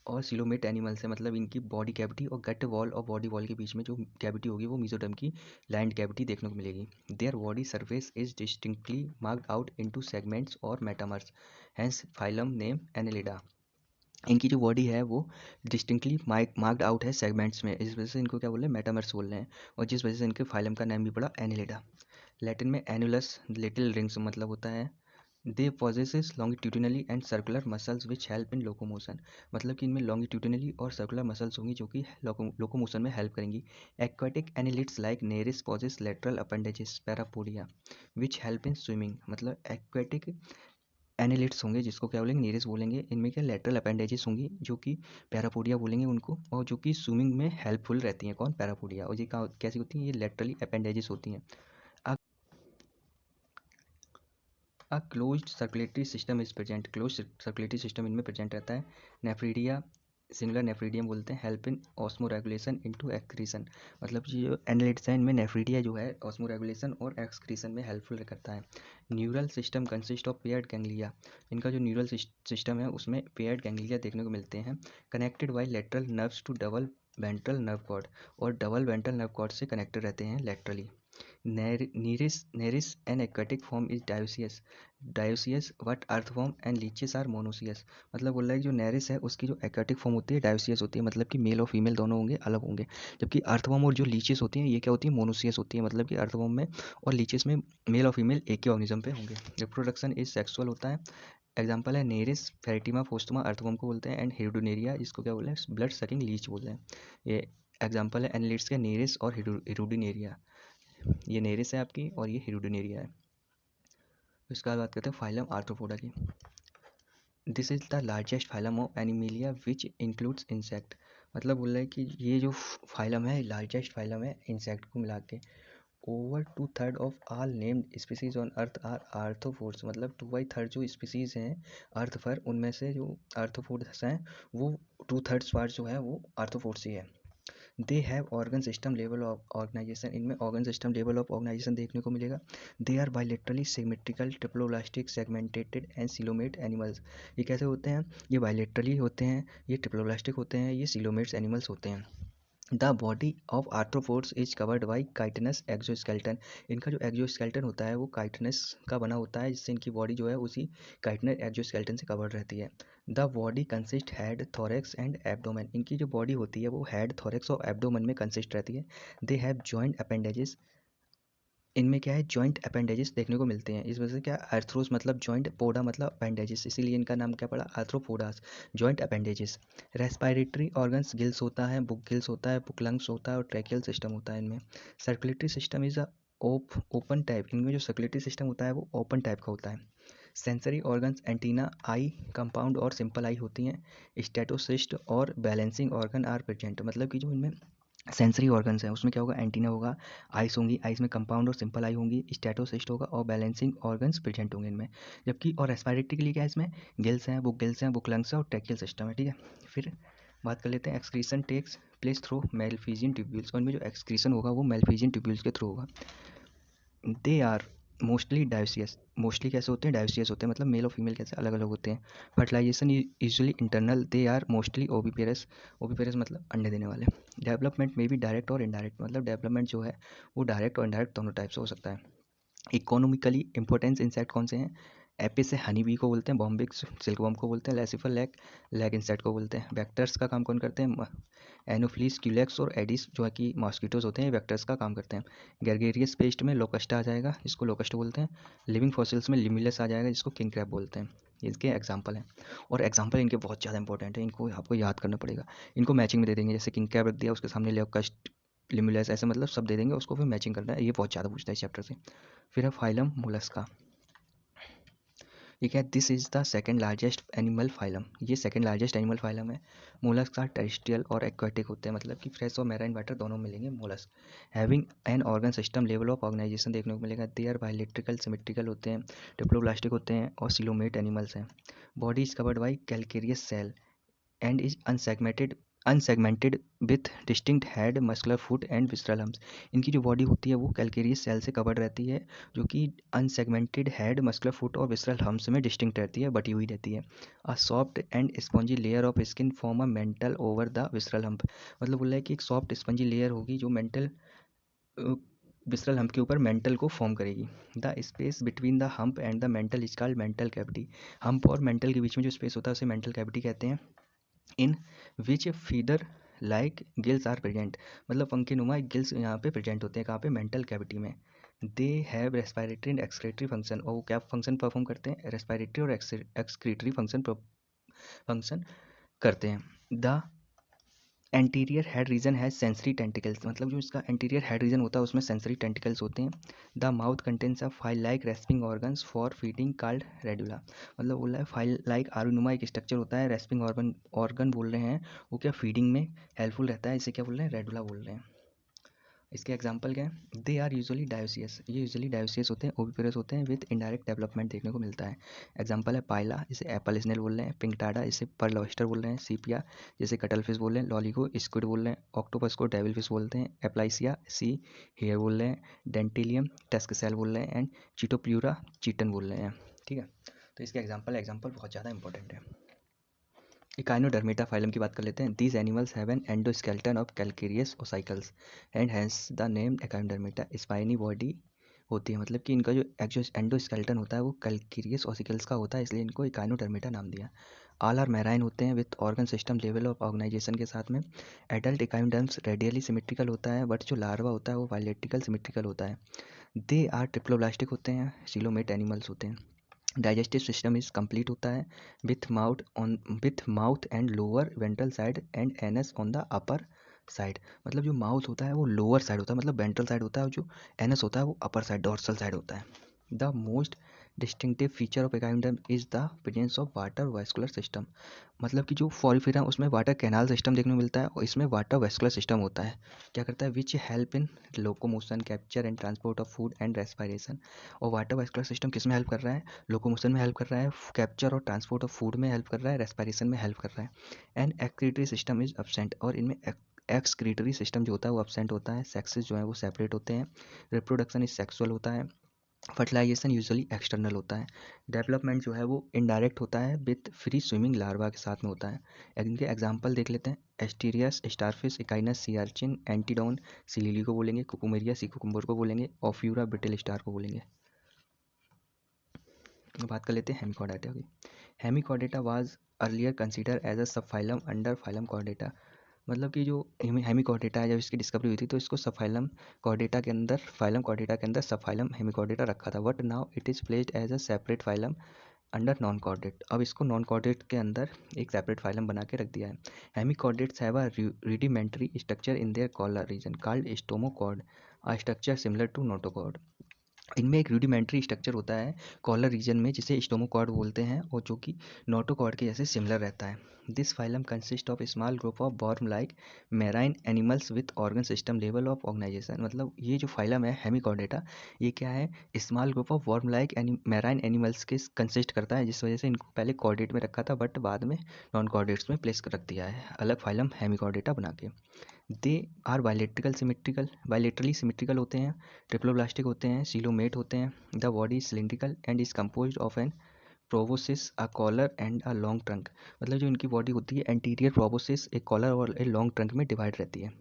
और सिलोमेट एनिमल्स है, मतलब इनकी बॉडी कैविटी और गट वॉल और बॉडी वॉल के बीच में जो कैविटी होगी वो मीजोडर्म की लैंड कैविटी देखने को मिलेगी। Their body surface is distinctly marked out into segments और metameres, hence phylum name Annelida. इनकी जो बॉडी है वो डिस्टिंक्टली मार्क्ड आउट है सेगमेंट्स में, इस वजह से इनको क्या बोल रहे हैं? मेटामर्स बोल रहे हैं, और जिस वजह से इनके फाइलम का नाम भी पड़ा एनेलिडा। लैटिन में एनुलस लिटिल रिंग्स मतलब होता है। दे possesses longitudinally and circular muscles which help in locomotion, मतलब कि इनमें longitudinally और circular muscles होंगी जो कि locomotion में help करेंगी। aquatic annelids like nereis possess lateral appendages parapodia which help in swimming, मतलब aquatic annelids होंगे जिसको क्या बोलेंगे? nereis बोलेंगे। इनमें क्या lateral appendages होंगी जो कि parapodia बोलेंगे उनको, और जो कि swimming में helpful रहती हैं। कौन? parapodia। और ये कैसी होती हैं? ये laterally appendages होती हैं। A closed circulatory system is present, close circulatory system इनमें प्रेजेंट रहता है। नेफ्रीडिया सिंगुलर नेफ्रीडियम बोलते हैं, help in osmo regulation into excretion, मतलब जो एनालिट्स हैं इनमें नेफ्रीडिया जो है ऑस्मो रेगुलेशन और एक्सक्रीशन में हेल्पफुल करता है। Neural system consist of paired ganglia, इनका जो न्यूरल सिस्टम है उसमें पेयर्ड गैंग्लिया देखने को मिलते हैं। Connected by lateral nerves to double ventral nerve cord, और डबल वेंट्रल नर्व कॉर्ड से कनेक्टेड रहते हैं laterally. Nereis an aquatic form is dioecious but earthworm and leeches are monoecious, मतलब बोल रहा है कि जो नेरिस है उसकी जो एक्वाटिक फॉर्म होती है डायोसियस होती है, मतलब कि मेल और फीमेल दोनों होंगे, अलग होंगे। जबकि अर्थवर्म और जो लीचेस होती हैं ये क्या होती है? मोनोसियस होती है, मतलब कि अर्थवर्म में और लीचेस में मेल और फीमेल एक ही ऑर्गेनिज्म पे होंगे। रिप्रोडक्शन इज सेक्सुअल होता है। एग्जाम्पल है नेरिस, फेरेटिमा फोस्टुमा अर्थवर्म को बोलते हैं, एंड हिरुडिनेरिया जिसको क्या बोलते हैं? ब्लड सकिंग लीच बोलते हैं। ये एग्जाम्पल है एनालिट्स के नेरिस और हिरुडिनेरिया। ये नेरिस है आपकी और ये हिरुडिनेरिया है। इसके बाद बात करते हैं फाइलम आर्थ्रोपोडा की। This is the largest phylum of Animalia which includes insect, मतलब बोल रहे हैं कि ये जो फाइलम है लार्जेस्ट फाइलम है इंसेक्ट को मिला के। Over 2/3 of all named species on earth are arthropods, मतलब 2/3 जो स्पीसीज हैं अर्थ पर उनमें से जो आर्थ्रोपोड्स हैं वो 2/3 पार्ट जो है वो आर्थ्रोपोड्स ही है। They have organ system level of organisation, इनमें organ system level of organisation देखने को मिलेगा। They are bilaterally symmetrical triploblastic segmented and coelomate animals, ये कैसे होते हैं? ये बायलेटरली होते हैं, ये ट्रिप्लोब्लास्टिक होते हैं, ये सिलोमेट्स एनिमल्स होते हैं। The body of arthropods is covered by chitinous exoskeleton. इनका जो एक्सोस्केलेटन होता है वो काइटनस का बना होता है, जिससे इनकी बॉडी जो है उसी काइटनस एक्सोस्केलेटन से कवर्ड रहती है। The body consist head, thorax and abdomen. इनकी जो बॉडी होती है वो हेड, थोरैक्स और एब्डोमेन में कंसिस्ट रहती है। They have joint appendages. इनमें क्या है, जॉइंट अपेंडेजेस देखने को मिलते हैं। इस वजह से क्या, आर्थ्रोस मतलब जॉइंट, पोडा मतलब अपेंडेजेस, इसीलिए इनका नाम क्या पड़ा, Arthropoda, joint appendages. Respiratory organs, gills होता है, बुक गिल्स होता है, बुक लंग्स होता है और ट्रैकियल सिस्टम होता है इनमें। Circulatory system is a open type. इनमें जो सर्कुलेटरी सिस्टम होता है वो ओपन टाइप का होता है। सेंसरी ऑर्गन्स, एंटीना, आई, कंपाउंड और सिंपल आई होती हैं। स्टेटोसिस्ट और बैलेंसिंग ऑर्गन आर प्रेजेंट। मतलब कि जो इनमें सेंसरी ऑर्गन्स हैं उसमें क्या होगा, एंटीना होगा, आइस होंगी, आइस में कंपाउंड और सिंपल आई होंगी, स्टेटोसिस्ट होगा और बैलेंसिंग ऑर्गन्स प्रेजेंट होंगे इनमें। जबकि और रेस्पिरेटरी के लिए क्या है, इसमें गिल्स हैं, बुक लंग्स है और ट्रैकियल सिस्टम है, ठीक है। फिर बात कर लेते हैं, excretion takes place through malpighian tubules. और इनमें जो एक्सक्रीशन होगा वो मेलफिजियन ट्यूब्यूल्स के थ्रू होगा। They are mostly dioecious. Mostly कैसे होते हैं, डायोसियस होते हैं, मतलब मेल और फीमेल कैसे अलग अलग होते हैं। Fertilisation usually internal. They are mostly oviparous. Oviparous मतलब अंडे देने वाले। डेवलपमेंट में भी डायरेक्ट और इनडायरेक्ट, मतलब डेवलपमेंट जो है वो डायरेक्ट और इनडायरेक्ट दोनों टाइप से हो सकता है। इकोनॉमिकली इंपॉर्टेंस इंसेक्ट कौन से हैं, एपिस से हनी बी को बोलते हैं, बॉम्बिक्स सिल्कवर्म को बोलते हैं, लैसिफर लैग इंसेक्ट को बोलते हैं। वेक्टर्स का काम कौन करते हैं, एनोफ्लीस, क्यूलेक्स और एडिस जो है कि मॉस्किटोज होते हैं, वेक्टर्स का काम करते हैं। गैरगेरियस पेस्ट में लोकस्टा आ जाएगा, जिसको लोकस्ट बोलते हैं। लिविंग फॉसिल्स में लिमिलस आ जाएगा, जिसको किंग क्रैब बोलते हैं। इसके एग्जाम्पल हैं, और एग्जाम्पल इनके बहुत ज़्यादा इंपॉर्टेंट है, इनको आपको याद करना पड़ेगा। इनको मैचिंग में दे देंगे, जैसे किंग क्रैब रख दिया उसके सामने लोकस्ट, लिमिलस, ऐसे मतलब सब दे देंगे उसको, फिर मैचिंग करना है, ये बहुत ज़्यादा पूछता है इस चैप्टर से। फिर है फाइलम मोलस्का। ठीक है, this is the second largest animal phylum. ये सेकंड लार्जेस्ट एनिमल फाइलम है। मोलस्क टेरेस्ट्रियल और एक्वाटिक होते हैं, मतलब कि फ्रेश और मैराइन वाटर दोनों मिलेंगे mollusc. Having an organ system, level of organisation देखने को मिलेगा। दे आर बायोइलेक्ट्रिकल, सिमेट्रिकल होते हैं, डिप्लोप्लास्टिक होते हैं और सिलोमेट एनिमल्स हैं। Body is covered by calcareous shell and is unsegmented with distinct head, muscular foot and visceral humps. इनकी जो बॉडी होती है वो कैलकेरियस सेल से कवर्ड रहती है, जो कि अनसेगमेंटेड हेड, मस्कुलर फुट और विस्ट्रल हम्स में डिस्टिंक्ट रहती है, बटी हुई रहती है। A soft and spongy layer of skin form a mental over the विस्ट्रल hump. मतलब बोल रहा है कि एक सॉफ्ट स्पंजी लेयर होगी जो मेंटल विस्ट्रल हम्प के ऊपर मेंटल को फॉर्म करेगी। The space between the hump and the mental is called mantle cavity. Hump और मेंटल के बीच में जो स्पेस होता है उसे मेंटल कैविटी कहते हैं। In which feather like gills are present. मतलब पंखे नुमा गिल्स यहाँ पे प्रेजेंट होते हैं, कहाँ पे, मेंटल कैविटी में। They have respiratory and excretory function. और वो क्या फंक्शन परफॉर्म करते हैं, रेस्पिरेटरी और एक्सक्रीटरी फंक्शन करते हैं। द एंटीरियर हेड रीजन है सेंसरी टेंटिकल्स। मतलब जो इसका एंटीरियर हेड रीजन होता है उसमें सेंसरी टेंटिकल्स होते हैं। The mouth contents a file like respiring organs for feeding called radula. मतलब बोला है फाइल लाइक आरुनुमा एक स्ट्रक्चर होता है, रेस्पिंग ऑर्गन ऑर्गन बोल रहे हैं, वो क्या फीडिंग में हेल्पफुल रहता है, इसे क्या बोल रहे हैं, रेडुला बोल रहे हैं। इसके एग्जांपल क्या है, दे आर यूजुअली डायोसियस। ये यूजुअली डायोसियस होते हैं, ओविपेरस होते हैं, विद इनडायरेक्ट डेवलपमेंट देखने को मिलता है। एग्जांपल है पाइला, जिसे एप्पल स्नेल बोल रहे हैं, पिंकटाडा इसे पर्ल ऑयस्टर बोल रहे हैं, सीपिया जिसे कटल फिश बोल रहे हैं, लॉलीको स्क्विड बोल रहे हैं, ऑक्टोपस को डेविल फिश बोलते हैं, एप्लाइसिया सी हेयर बोल रहे हैं, डेंटिलियम टस्क सेल बोल रहे हैं एंड चिटोप्यूरा चीटन बोल रहे हैं। ठीक है, तो इसके एग्जाम्पल बहुत ज़्यादा इंपॉर्टेंट है। इकाइनोडर्मेटा फाइलम की बात कर लेते हैं। These animals have an endoskeleton of calcareous ossicles and hence the name echinodermata. Spiny body होती है, मतलब कि इनका जो एंडोस्केलेटन होता है वो कैलकेरियस ओसिकल्स का होता है, इसलिए इनको इकाइनोडर्मेटा नाम दिया। ऑल आर मैराइन होते हैं with organ system, level of organisation के साथ में। एडल्ट इकाइनोडर्म्स रेडियली सिमेट्रिकल होता है, बट जो लार्वा होता है वो बायोलेक्ट्रिकल सिमेट्रिकल होता है। दे आर ट्रिप्लोब्लास्टिक होते हैं, सिलोमेट एनिमल्स होते हैं। डाइजेस्टिव सिस्टम इज कंप्लीट होता है with mouth and lower ventral side and anus on the upper side. मतलब जो माउथ होता है वो लोअर साइड होता है, मतलब वेंट्रल साइड होता है, और जो एनस होता है वो अपर साइड, डॉर्सल साइड होता है। The most distinctive feature of echinoderms is the presence of water vascular system. मतलब कि जो फॉरिफेरा उसमें वाटर कैनाल सिस्टम देखने को मिलता है, और इसमें वाटर वेस्कुलर सिस्टम होता है। क्या करता है, which help in locomotion, capture and transport of food and respiration. और वाटर वेस्कुलर सिस्टम किस में हेल्प कर रहा है, लोकोमोशन में हेल्प कर रहा है, कैप्चर और ट्रांसपोर्ट ऑफ फूड में हेल्प कर रहा है, रेस्पिरेशन में हेल्प कर रहा है। And excretory system is absent. और इनमें एक्सक्रीटरी सिस्टम जो होता है वो एब्सेंट होता है। सेक्सेस जो है वो सेपरेट होते हैं। रिप्रोडक्शन इज सेक्सुअल होता है। फर्टिलाइजेशन यूजुअली एक्सटर्नल होता है। डेवलपमेंट जो है वो इनडायरेक्ट होता है, विथ फ्री स्विमिंग लार्वा के साथ में होता है। इनके एग्जांपल देख लेते हैं। एस्टीरियस स्टारफिश, इकाइनस सी आर्चिन, एंटीडोन सी लिली को बोलेंगे, कुकुमेरिया सी कुकुम्बर को बोलेंगे, ऑफ्यूरा ब्रिटिल स्टार को बोलेंगे। बात कर लेते हैं हेमिकॉर्डेटा की। Hemichordata was earlier consider as a subphylum under phylum chordata. मतलब कि जो हेमिकॉर्डेटा है, जब इसकी डिस्कवरी हुई थी तो इसको सबफाइलम कॉर्डेटा के अंदर, फाइलम कॉर्डेटा के अंदर सबफाइलम हेमिकॉर्डेटा रखा था, but now it is placed as a separate phylum under non chordate. अब इसको नॉन कॉर्डेट के अंदर एक सेपरेट फाइलम बना के रख दिया है। Hemichordates have a rudimentary structure in their collar region called stomochord, a structure similar to notochord. इनमें एक रूडिमेंट्री स्ट्रक्चर होता है कॉलर रीजन में, जिसे स्टोमोकॉर्ड बोलते हैं, और जो कि नोटोकॉर्ड के जैसे सिमिलर रहता है। This phylum consist of small group of worm like marine animals with organ system level of organisation. मतलब ये जो फाइलम है हेमिकॉर्डेटा, ये क्या है, small group of worm like marine animals के कंसिस्ट करता है, जिस वजह से इनको पहले कॉर्डेट में रखा था, बट बाद में नॉन कॉर्डेट्स में प्लेस कर रख दिया है, अलग फाइलम हेमिकॉर्डेटा बना के। दे आर बायलेटरली सिमेट्रिकल होते हैं, ट्रिप्लोब्लास्टिक होते हैं, सीलोमेट होते हैं। The body cylindrical and is composed of an proboscis, a collar and a long trunk. मतलब जो इनकी बॉडी होती है, एंटीरियर प्रोबोसिस, एक कॉलर और एक लॉन्ग ट्रंक में डिवाइड रहती है,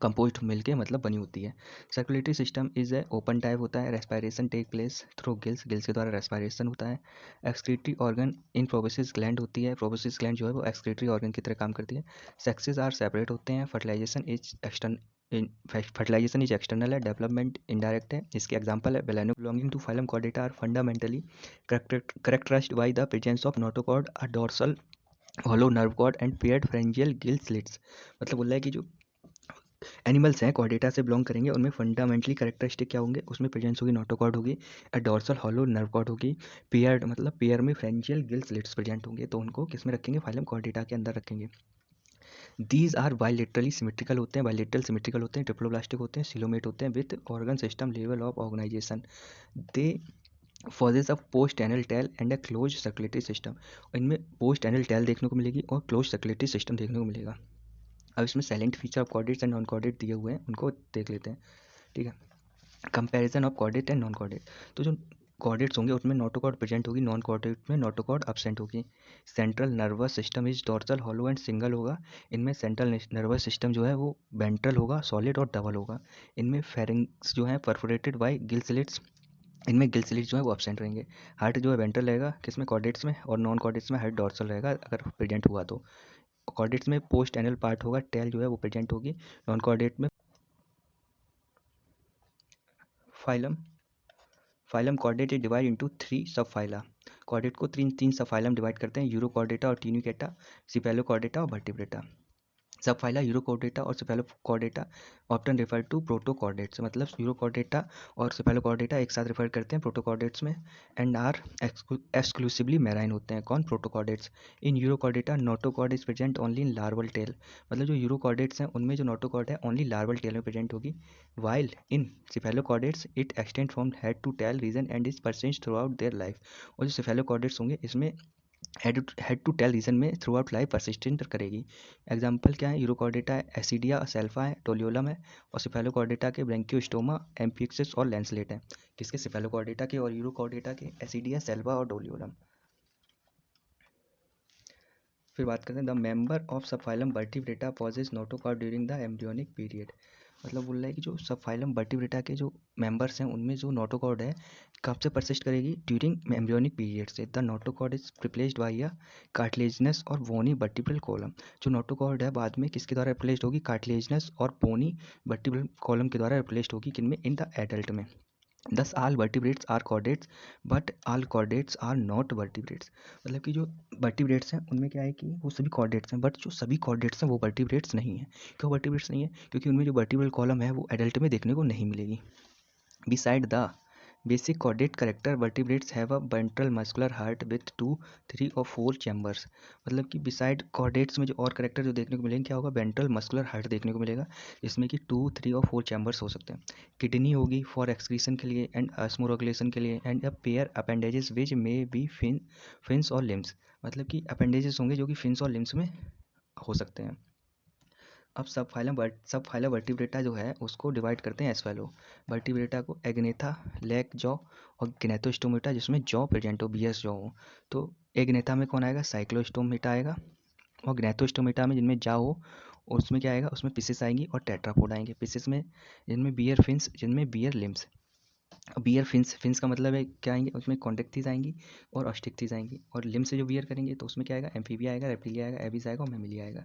कंपोज्ड मिलके मतलब बनी होती है। Circulatory system is a open type होता है। Respiration take place through gills, gills के द्वारा रेस्पायरेशन होता है। Excretory organ in proboscis gland होती है, प्रोबोसिस ग्लैंड जो है वो एक्सक्रीटरी ऑर्गन की तरह काम करती है। सेक्सेस आर सेपरेट होते हैं। फर्टिलाइजेशन इज एक्सटर्नल है, डेवलपमेंट इनडायरेक्ट है। इसके एग्जांपल है बेलेनो belonging to phylum chordata are fundamentally characterised by the presence of notochord, a dorsal hollow nerve cord and paired pharyngeal gill slits. मतलब बोल रहा है कि जो एनिमल्स हैं कॉर्डेटा से बिलोंग करेंगे, उनमें फंडामेंटली कैरेक्टरिस्टिक क्या होंगे, उसमें प्रेजेंस होगी नोटोकॉर्ड होगी, डोर्सल हॉलो नर्व कॉर्ड होगी, पेयर्ड मतलब पेयर में फ्रेंजियल गिल स्लिट्स प्रेजेंट होंगे, तो उनको किस में रखेंगे, फाइलम कॉर्डेटा के अंदर रखेंगे। दीज आर बायलेटरली सिमेट्रिकल होते हैं, बायलेटरल सिमेट्रिकल होते हैं, ट्रिप्लोब्लास्टिक होते हैं, सिलोमेट होते हैं, with organ system level of organisation. They possess a post anal tail and a closed circulatory system. इनमें पोस्ट एनल टेल देखने को मिलेगी और क्लोज सर्कुलेटरी सिस्टम देखने को मिलेगा। अब इसमें silent feature of chordates and non chordate दिए हुए हैं, उनको देख लेते हैं। ठीक है, comparison of chordate and non chordate. तो जो कॉर्डेट्स होंगे उसमें नोटोकॉर्ड प्रेजेंट होगी, नॉन कॉर्डेट में नोटोकॉर्ड absent होगी। Central nervous system is dorsal hollow and single होगा। इनमें सेंट्रल नर्वस सिस्टम जो है वो वेंट्रल होगा, सॉलिड और डबल होगा। इनमें फेरिंग्स जो है परफोरेटेड बाय गिल स्लिट्स, इनमें गिल स्लिट्स जो है वो absent रहेंगे। हार्ट जो है वेंट्रल रहेगा किसमें, कॉर्डेट्स में, और नॉन कॉर्डेट्स में हार्ट डोर्सल रहेगा अगर प्रेजेंट हुआ तो। कॉर्डेट्स में पोस्ट एनल पार्ट होगा, टेल जो है वो प्रेजेंट होगी। नॉन कॉर्डेट में phylum phylum chordate is divide into 3 सब फाइला। कॉर्डेट को तीन तीन सब फाइलम डिवाइड करते हैं, यूरोकॉर्डेटा और टिन्यूकेटा, सिपेलोकॉर्डेटा और वर्टिब्रेटा। सब फाइला यूरोकॉर्डेटा और सिपेलोकॉर्डेटा ऑप्टन रेफर टू प्रोटोकॉर्डेट्स। मतलब यूरोकॉर्डेटा और सिपेलोकॉर्डेटा एक साथ रेफर करते हैं प्रोटोकॉर्डेट्स में, एंड आर एक्सक्लूसिवली मैराइन होते हैं। कौन, protochordates. In urochordata notochord is present only in larval tail. मतलब जो यूरोकॉर्डेट्स हैं उनमें जो नोटोकॉर्ड है ओनली लार्वल टेल में प्रेजेंट होगी। While in cephalochordates it extend from head to tail region and is persist throughout their life. और जो सिफेलोकॉर्डेट्स होंगे इसमें हेड टू टेल रीजन में थ्रू आउट लाइफ परसिस्टेंट करेगी। Example क्या है, यूरोकॉर्डेटा है, एसिडिया सेल्फा है, टोलियोलम है, और सिफेलोकॉर्डेटा के ब्रेंकियोस्टोमा, एम्फिक्सिस और लैंसलेट है। किसके, सिफेलोकॉर्डेटा के और यूरोकॉर्डेटा के, एसिडिया सेल्फा और टोलियोलम। फिर बात करते हैं the member of subphylum vertebrata possesses notochord during the embryonic period. मतलब बोल रहा है कि जो सबफाइलम वर्टिब्रेटा के जो मेंबर्स हैं उनमें जो नोटोकॉर्ड है कब से परसिस्ट करेगी, ड्यूरिंग एम्ब्रियोनिक पीरियड से। The notochord is replaced by a cartilaginous और बोनी वर्टिब्रल कॉलम। जो नोटोकॉर्ड है बाद में किसके द्वारा रिप्लेस्ड होगी, कार्टिलेजिनस और बोनी वर्टिब्रल कॉलम के द्वारा रिप्लेस्ड होगी, किनमें, इन द एडल्ट में। Thus all vertebrates are chordates but all chordates are not vertebrates. मतलब कि जो वर्टिब्रेट्स हैं उनमें क्या है कि वो सभी कॉर्डेट्स हैं, बट जो सभी कॉर्डेट्स हैं वो वर्टिब्रेट्स नहीं है। क्यों वर्टिब्रेट्स नहीं है, क्योंकि उनमें जो वर्टिब्रल कॉलम है वो एडल्ट में देखने को नहीं मिलेगी। Beside the basic chordate character vertebrates have a ventral muscular heart with 2, 3 और 4 चैम्बर्स। मतलब कि बिसाइड कॉर्डेट्स में जो और करेक्टर जो देखने को मिलेंगे क्या होगा, वेंट्रल मस्कुलर हार्ट देखने को मिलेगा, जिसमें कि 2, 3 और 4 चैम्बर्स हो सकते हैं। किडनी होगी फॉर एक्सक्रीशन के लिए एंड ऑस्मोरेगुलेशन के लिए, and a pair appendages which may be fins और लिम्स। मतलब कि अपेंडेजेस होंगे जो कि फिन्स और लिम्स में हो सकते हैं। अब सब फाइलम वर्टिब्रेटा जो है उसको डिवाइड करते हैं एज फॉलो। वर्टिब्रेटा को एग्नेथा, लेग, जॉ और ग्नेथोस्टोमेटा जिसमें जॉ प्रेजेंट हो, बियर्स जॉ हो। तो एग्नेथा में कौन आएगा? साइक्लोस्टोमेटा आएगा। और ग्नेथोस्टोमेटा में जिनमें जा हो उसमें क्या आएगा? उसमें पिसिस आएंगी और टेट्रापोड आएंगे। पिसिस में जिनमें बियर फिन्स, जिनमें bear limbs. Bear fins, fins का मतलब है क्या आएंगे? उसमें कॉन्डेक्थिस आएंगी और ऑस्टिक्थिस आएंगी। और लिम्स से जो बियर करेंगे तो उसमें क्या आएगा? एम्फीबिया आएगा, रेप्टिलिया आएगा, एबिस आएगा और मैमिलिया आएगा।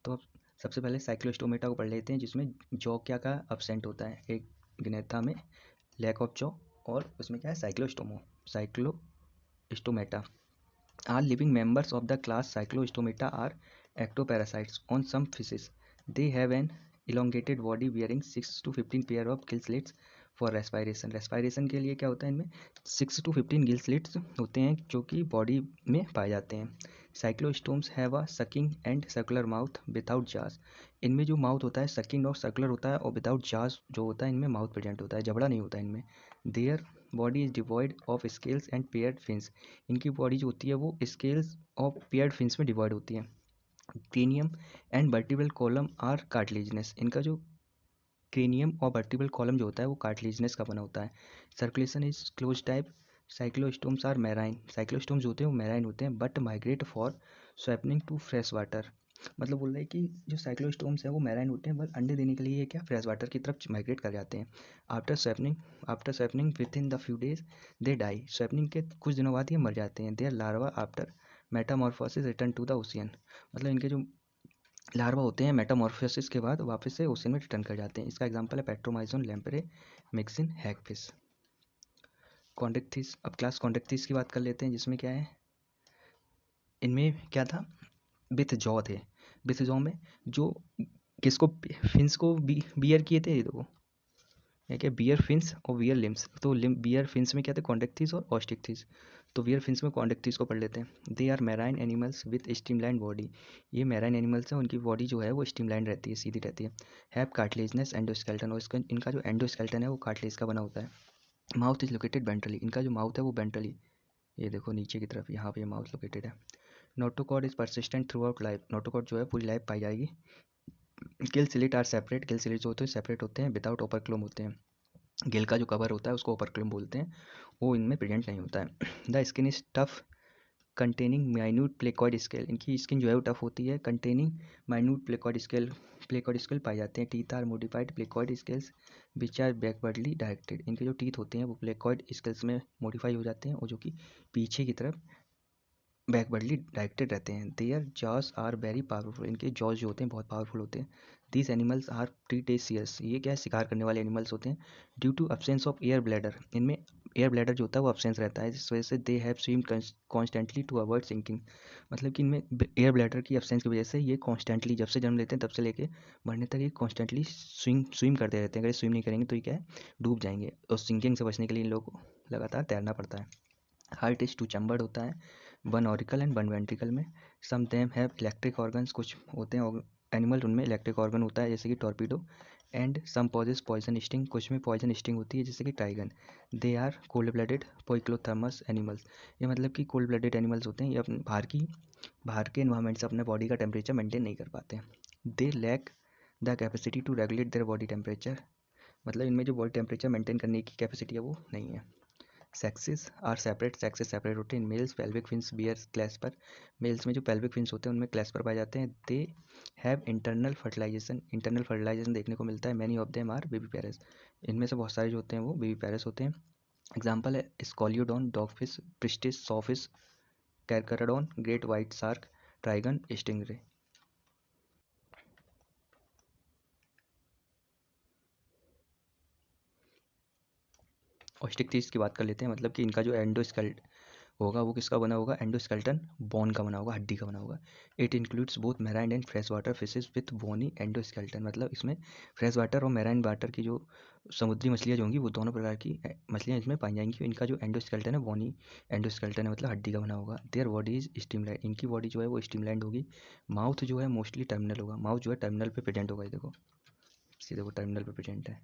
तो अब सबसे पहले साइक्लोस्टोमेटा को पढ़ लेते हैं जिसमें जॉ क्या का अब्सेंट होता है एक ग्नेथा में, लैक ऑफ जॉ। और उसमें क्या है? Cyclostomata are living members of the class cyclostomata are ectoparasites on some fishes. They have an elongated body bearing 6 to 15 pair of gill slits for respiration. respiration के लिए क्या होता है? इनमें 6 to 15 gill slits होते हैं जो कि बॉडी में पाए जाते हैं। Cyclostomes have a sucking and circular mouth without जास। इनमें जो माउथ होता है सकिंग और सर्कुलर होता है, और विदाउट जास जो होता है इनमें माउथ प्रेजेंट होता है, जबड़ा नहीं होता है इनमें। Their body is devoid of scales and paired fins. इनकी बॉडी जो होती है वो स्केल्स और पेयर्ड फिन्स में डिवाइड होती है। Cranium and vertebral column are cartilaginous. इनका जो क्रेनियम और वर्टिब्रल कॉलम जो होता है वो कार्टिलेजिनस का बना होता है। Circulation is closed type. Cyclostomes are marine. Cyclostomes होते हैं वो मैराइन होते हैं but migrate for spawning to fresh water. मतलब बोल रहे हैं कि जो साइक्लोस्टोम्स हैं वो मैराइन होते हैं बट अंडे देने के लिए क्या फ्रेश वाटर की तरफ माइग्रेट कर जाते हैं। After spawning within the few days they die. Spawning के कुछ दिनों बाद ये मर जाते हैं। Their larvae after metamorphosis return to the ocean. मतलब इनके जो लार्वा होते हैं मेटामॉर्फोसिस के बाद वापस से ओशन में रिटर्न कर जाते हैं। इसका एग्जांपल है पेट्रोमाइजोन, लैम्प्रे, मिक्सिन, हैगफिश। कॉन्डेक्थिस, अब क्लास कॉन्डेक्थिस की बात कर लेते हैं जिसमें क्या है? इनमें क्या था? विथ जॉ थे। विथ जॉ में जो किसको फिन्स को बियर किए थे, ये देखो या क्या, बियर फिन्स और बियर लिम्स। तो बियर फिन्स में क्या थे? कॉन्डेक्थिस और ऑस्टिक्थिस। तो बियर फिन्स में कॉन्डेक्थिस को पढ़ लेते हैं। They are marine animals with streamline body. ये मैराइन एनिमल्स हैं, उनकी बॉडी जो है वो स्ट्रीमलाइन रहती है, सीधी रहती है। हैव कार्टिलेजनस एंडोस्केल्टन, और इसका इनका जो एंडोस्केल्टन है वो कार्टिलेज का बना होता है। Mouth is located ventrally. इनका जो माउथ है वो वेंट्रली, ये देखो नीचे की तरफ यहाँ पे ये माउथ लोकेटेड है। Notochord is persistent throughout life. Notochord जो है पूरी लाइफ पाई जाएगी। Gill slit are separate. Gill slit जो होते हैं सेपरेट होते हैं, विदाउट ओपरक्लोम होते हैं। गिल का जो कवर होता है उसको ओपरक्लोम बोलते हैं, वो इनमें प्रेजेंट नहीं होता है। The skin is tough containing minute placoid scale. इनकी स्किन जो है वो टफ होती है, कंटेनिंग माइन्यूट प्लेकॉइड स्केल पाए जाते हैं। Teeth are modified placoid scales which are backwardly directed. इनके जो टीथ होते हैं वो प्लेकॉइड स्केल्स में मॉडिफाई हो जाते हैं और जो कि पीछे की तरफ बैकवर्डली डायरेक्टेड रहते हैं। Their jaws are very powerful. इनके जॉज जो होते हैं बहुत पावरफुल होते हैं। These animals are predaceous. ये क्या है? शिकार करने वाले एनिमल्स होते हैं। Due to absence of air bladder, इनमें एयर ब्लैडर जो होता है वो अब्सेंस रहता है, जिस वजह से they have swim constantly to avoid sinking. मतलब कि इनमें एयर ब्लैडर की अब्सेंस की वजह से ये कॉन्स्टेंटली जब से जन्म लेते हैं तब से लेके मरने तक ये कॉन्स्टेंटली स्विम करते रहते हैं। अगर स्विम नहीं करेंगे तो ये क्या है? डूब जाएंगे। और सिंकिंग से बचने के लिए इन लोगों को लगातार तैरना पड़ता है। हार्ट इज टू चैम्बर्ड होता है, one auricle and one ventricle में। Some them have electric organs. कुछ होते हैं एनिमल उनमें इलेक्ट्रिक ऑर्गन होता है जैसे कि torpedo. And some possess poison sting. कुछ में पॉइजन स्टिंग होती है जैसे कि trygon. They are cold blooded poikilothermous animals. ये मतलब कि कोल्ड ब्लडेड एनिमल्स होते हैं, ये अपने बाहर के इन्वायरमेंट से अपने बॉडी का टेम्परेचर मेंटेन नहीं कर पाते हैं। They lack the capacity to regulate their body temperature. मतलब इनमें जो बॉडी टेम्परेचर मेंटेन करने की कैपेसिटी है वो नहीं है। Sexes are separate. Sexes separate होते हैं। Males pelvic fins bear clasper. Males में जो पेल्विक फिन्स होते हैं उनमें क्लैस्पर पाए जाते हैं। They have internal fertilisation. Internal fertilisation देखने को मिलता है। Many of them are viviparous. इनमें से बहुत सारे जो होते हैं वो बेबी पैरस होते हैं। एग्जाम्पल है Scoliodon, dogfish, Pristis, sawfish, Carcharodon, great white shark, Trygon, stingray. ऑस्टिक की बात कर लेते हैं। मतलब कि इनका जो एंडोस्केल्ट होगा वो किसका बना होगा? एंडोस्केल्टन बोन का बना होगा, हड्डी का बना होगा। It includes both marine and fresh water fishes with bony endoskeleton. मतलब इसमें फ्रेश वाटर और मैराइन वाटर की जो समुद्री मछलियाँ जो होंगी वो दोनों प्रकार की मछलियाँ इसमें पाई जाएंगी। इनका जो एंडोस्केल्टन है बोनी एंडोस्केल्टन है, मतलब हड्डी का बना होगा। Their body is streamline. इनकी बॉडी जो है वो स्ट्रीमलाइंड होगी। माउथ जो है मोस्टली टर्मिनल होगा। माउथ जो है टर्मिनल पे प्रेजेंट होगा। ये देखो सीधे वो टर्मिनल पे प्रेजेंट है।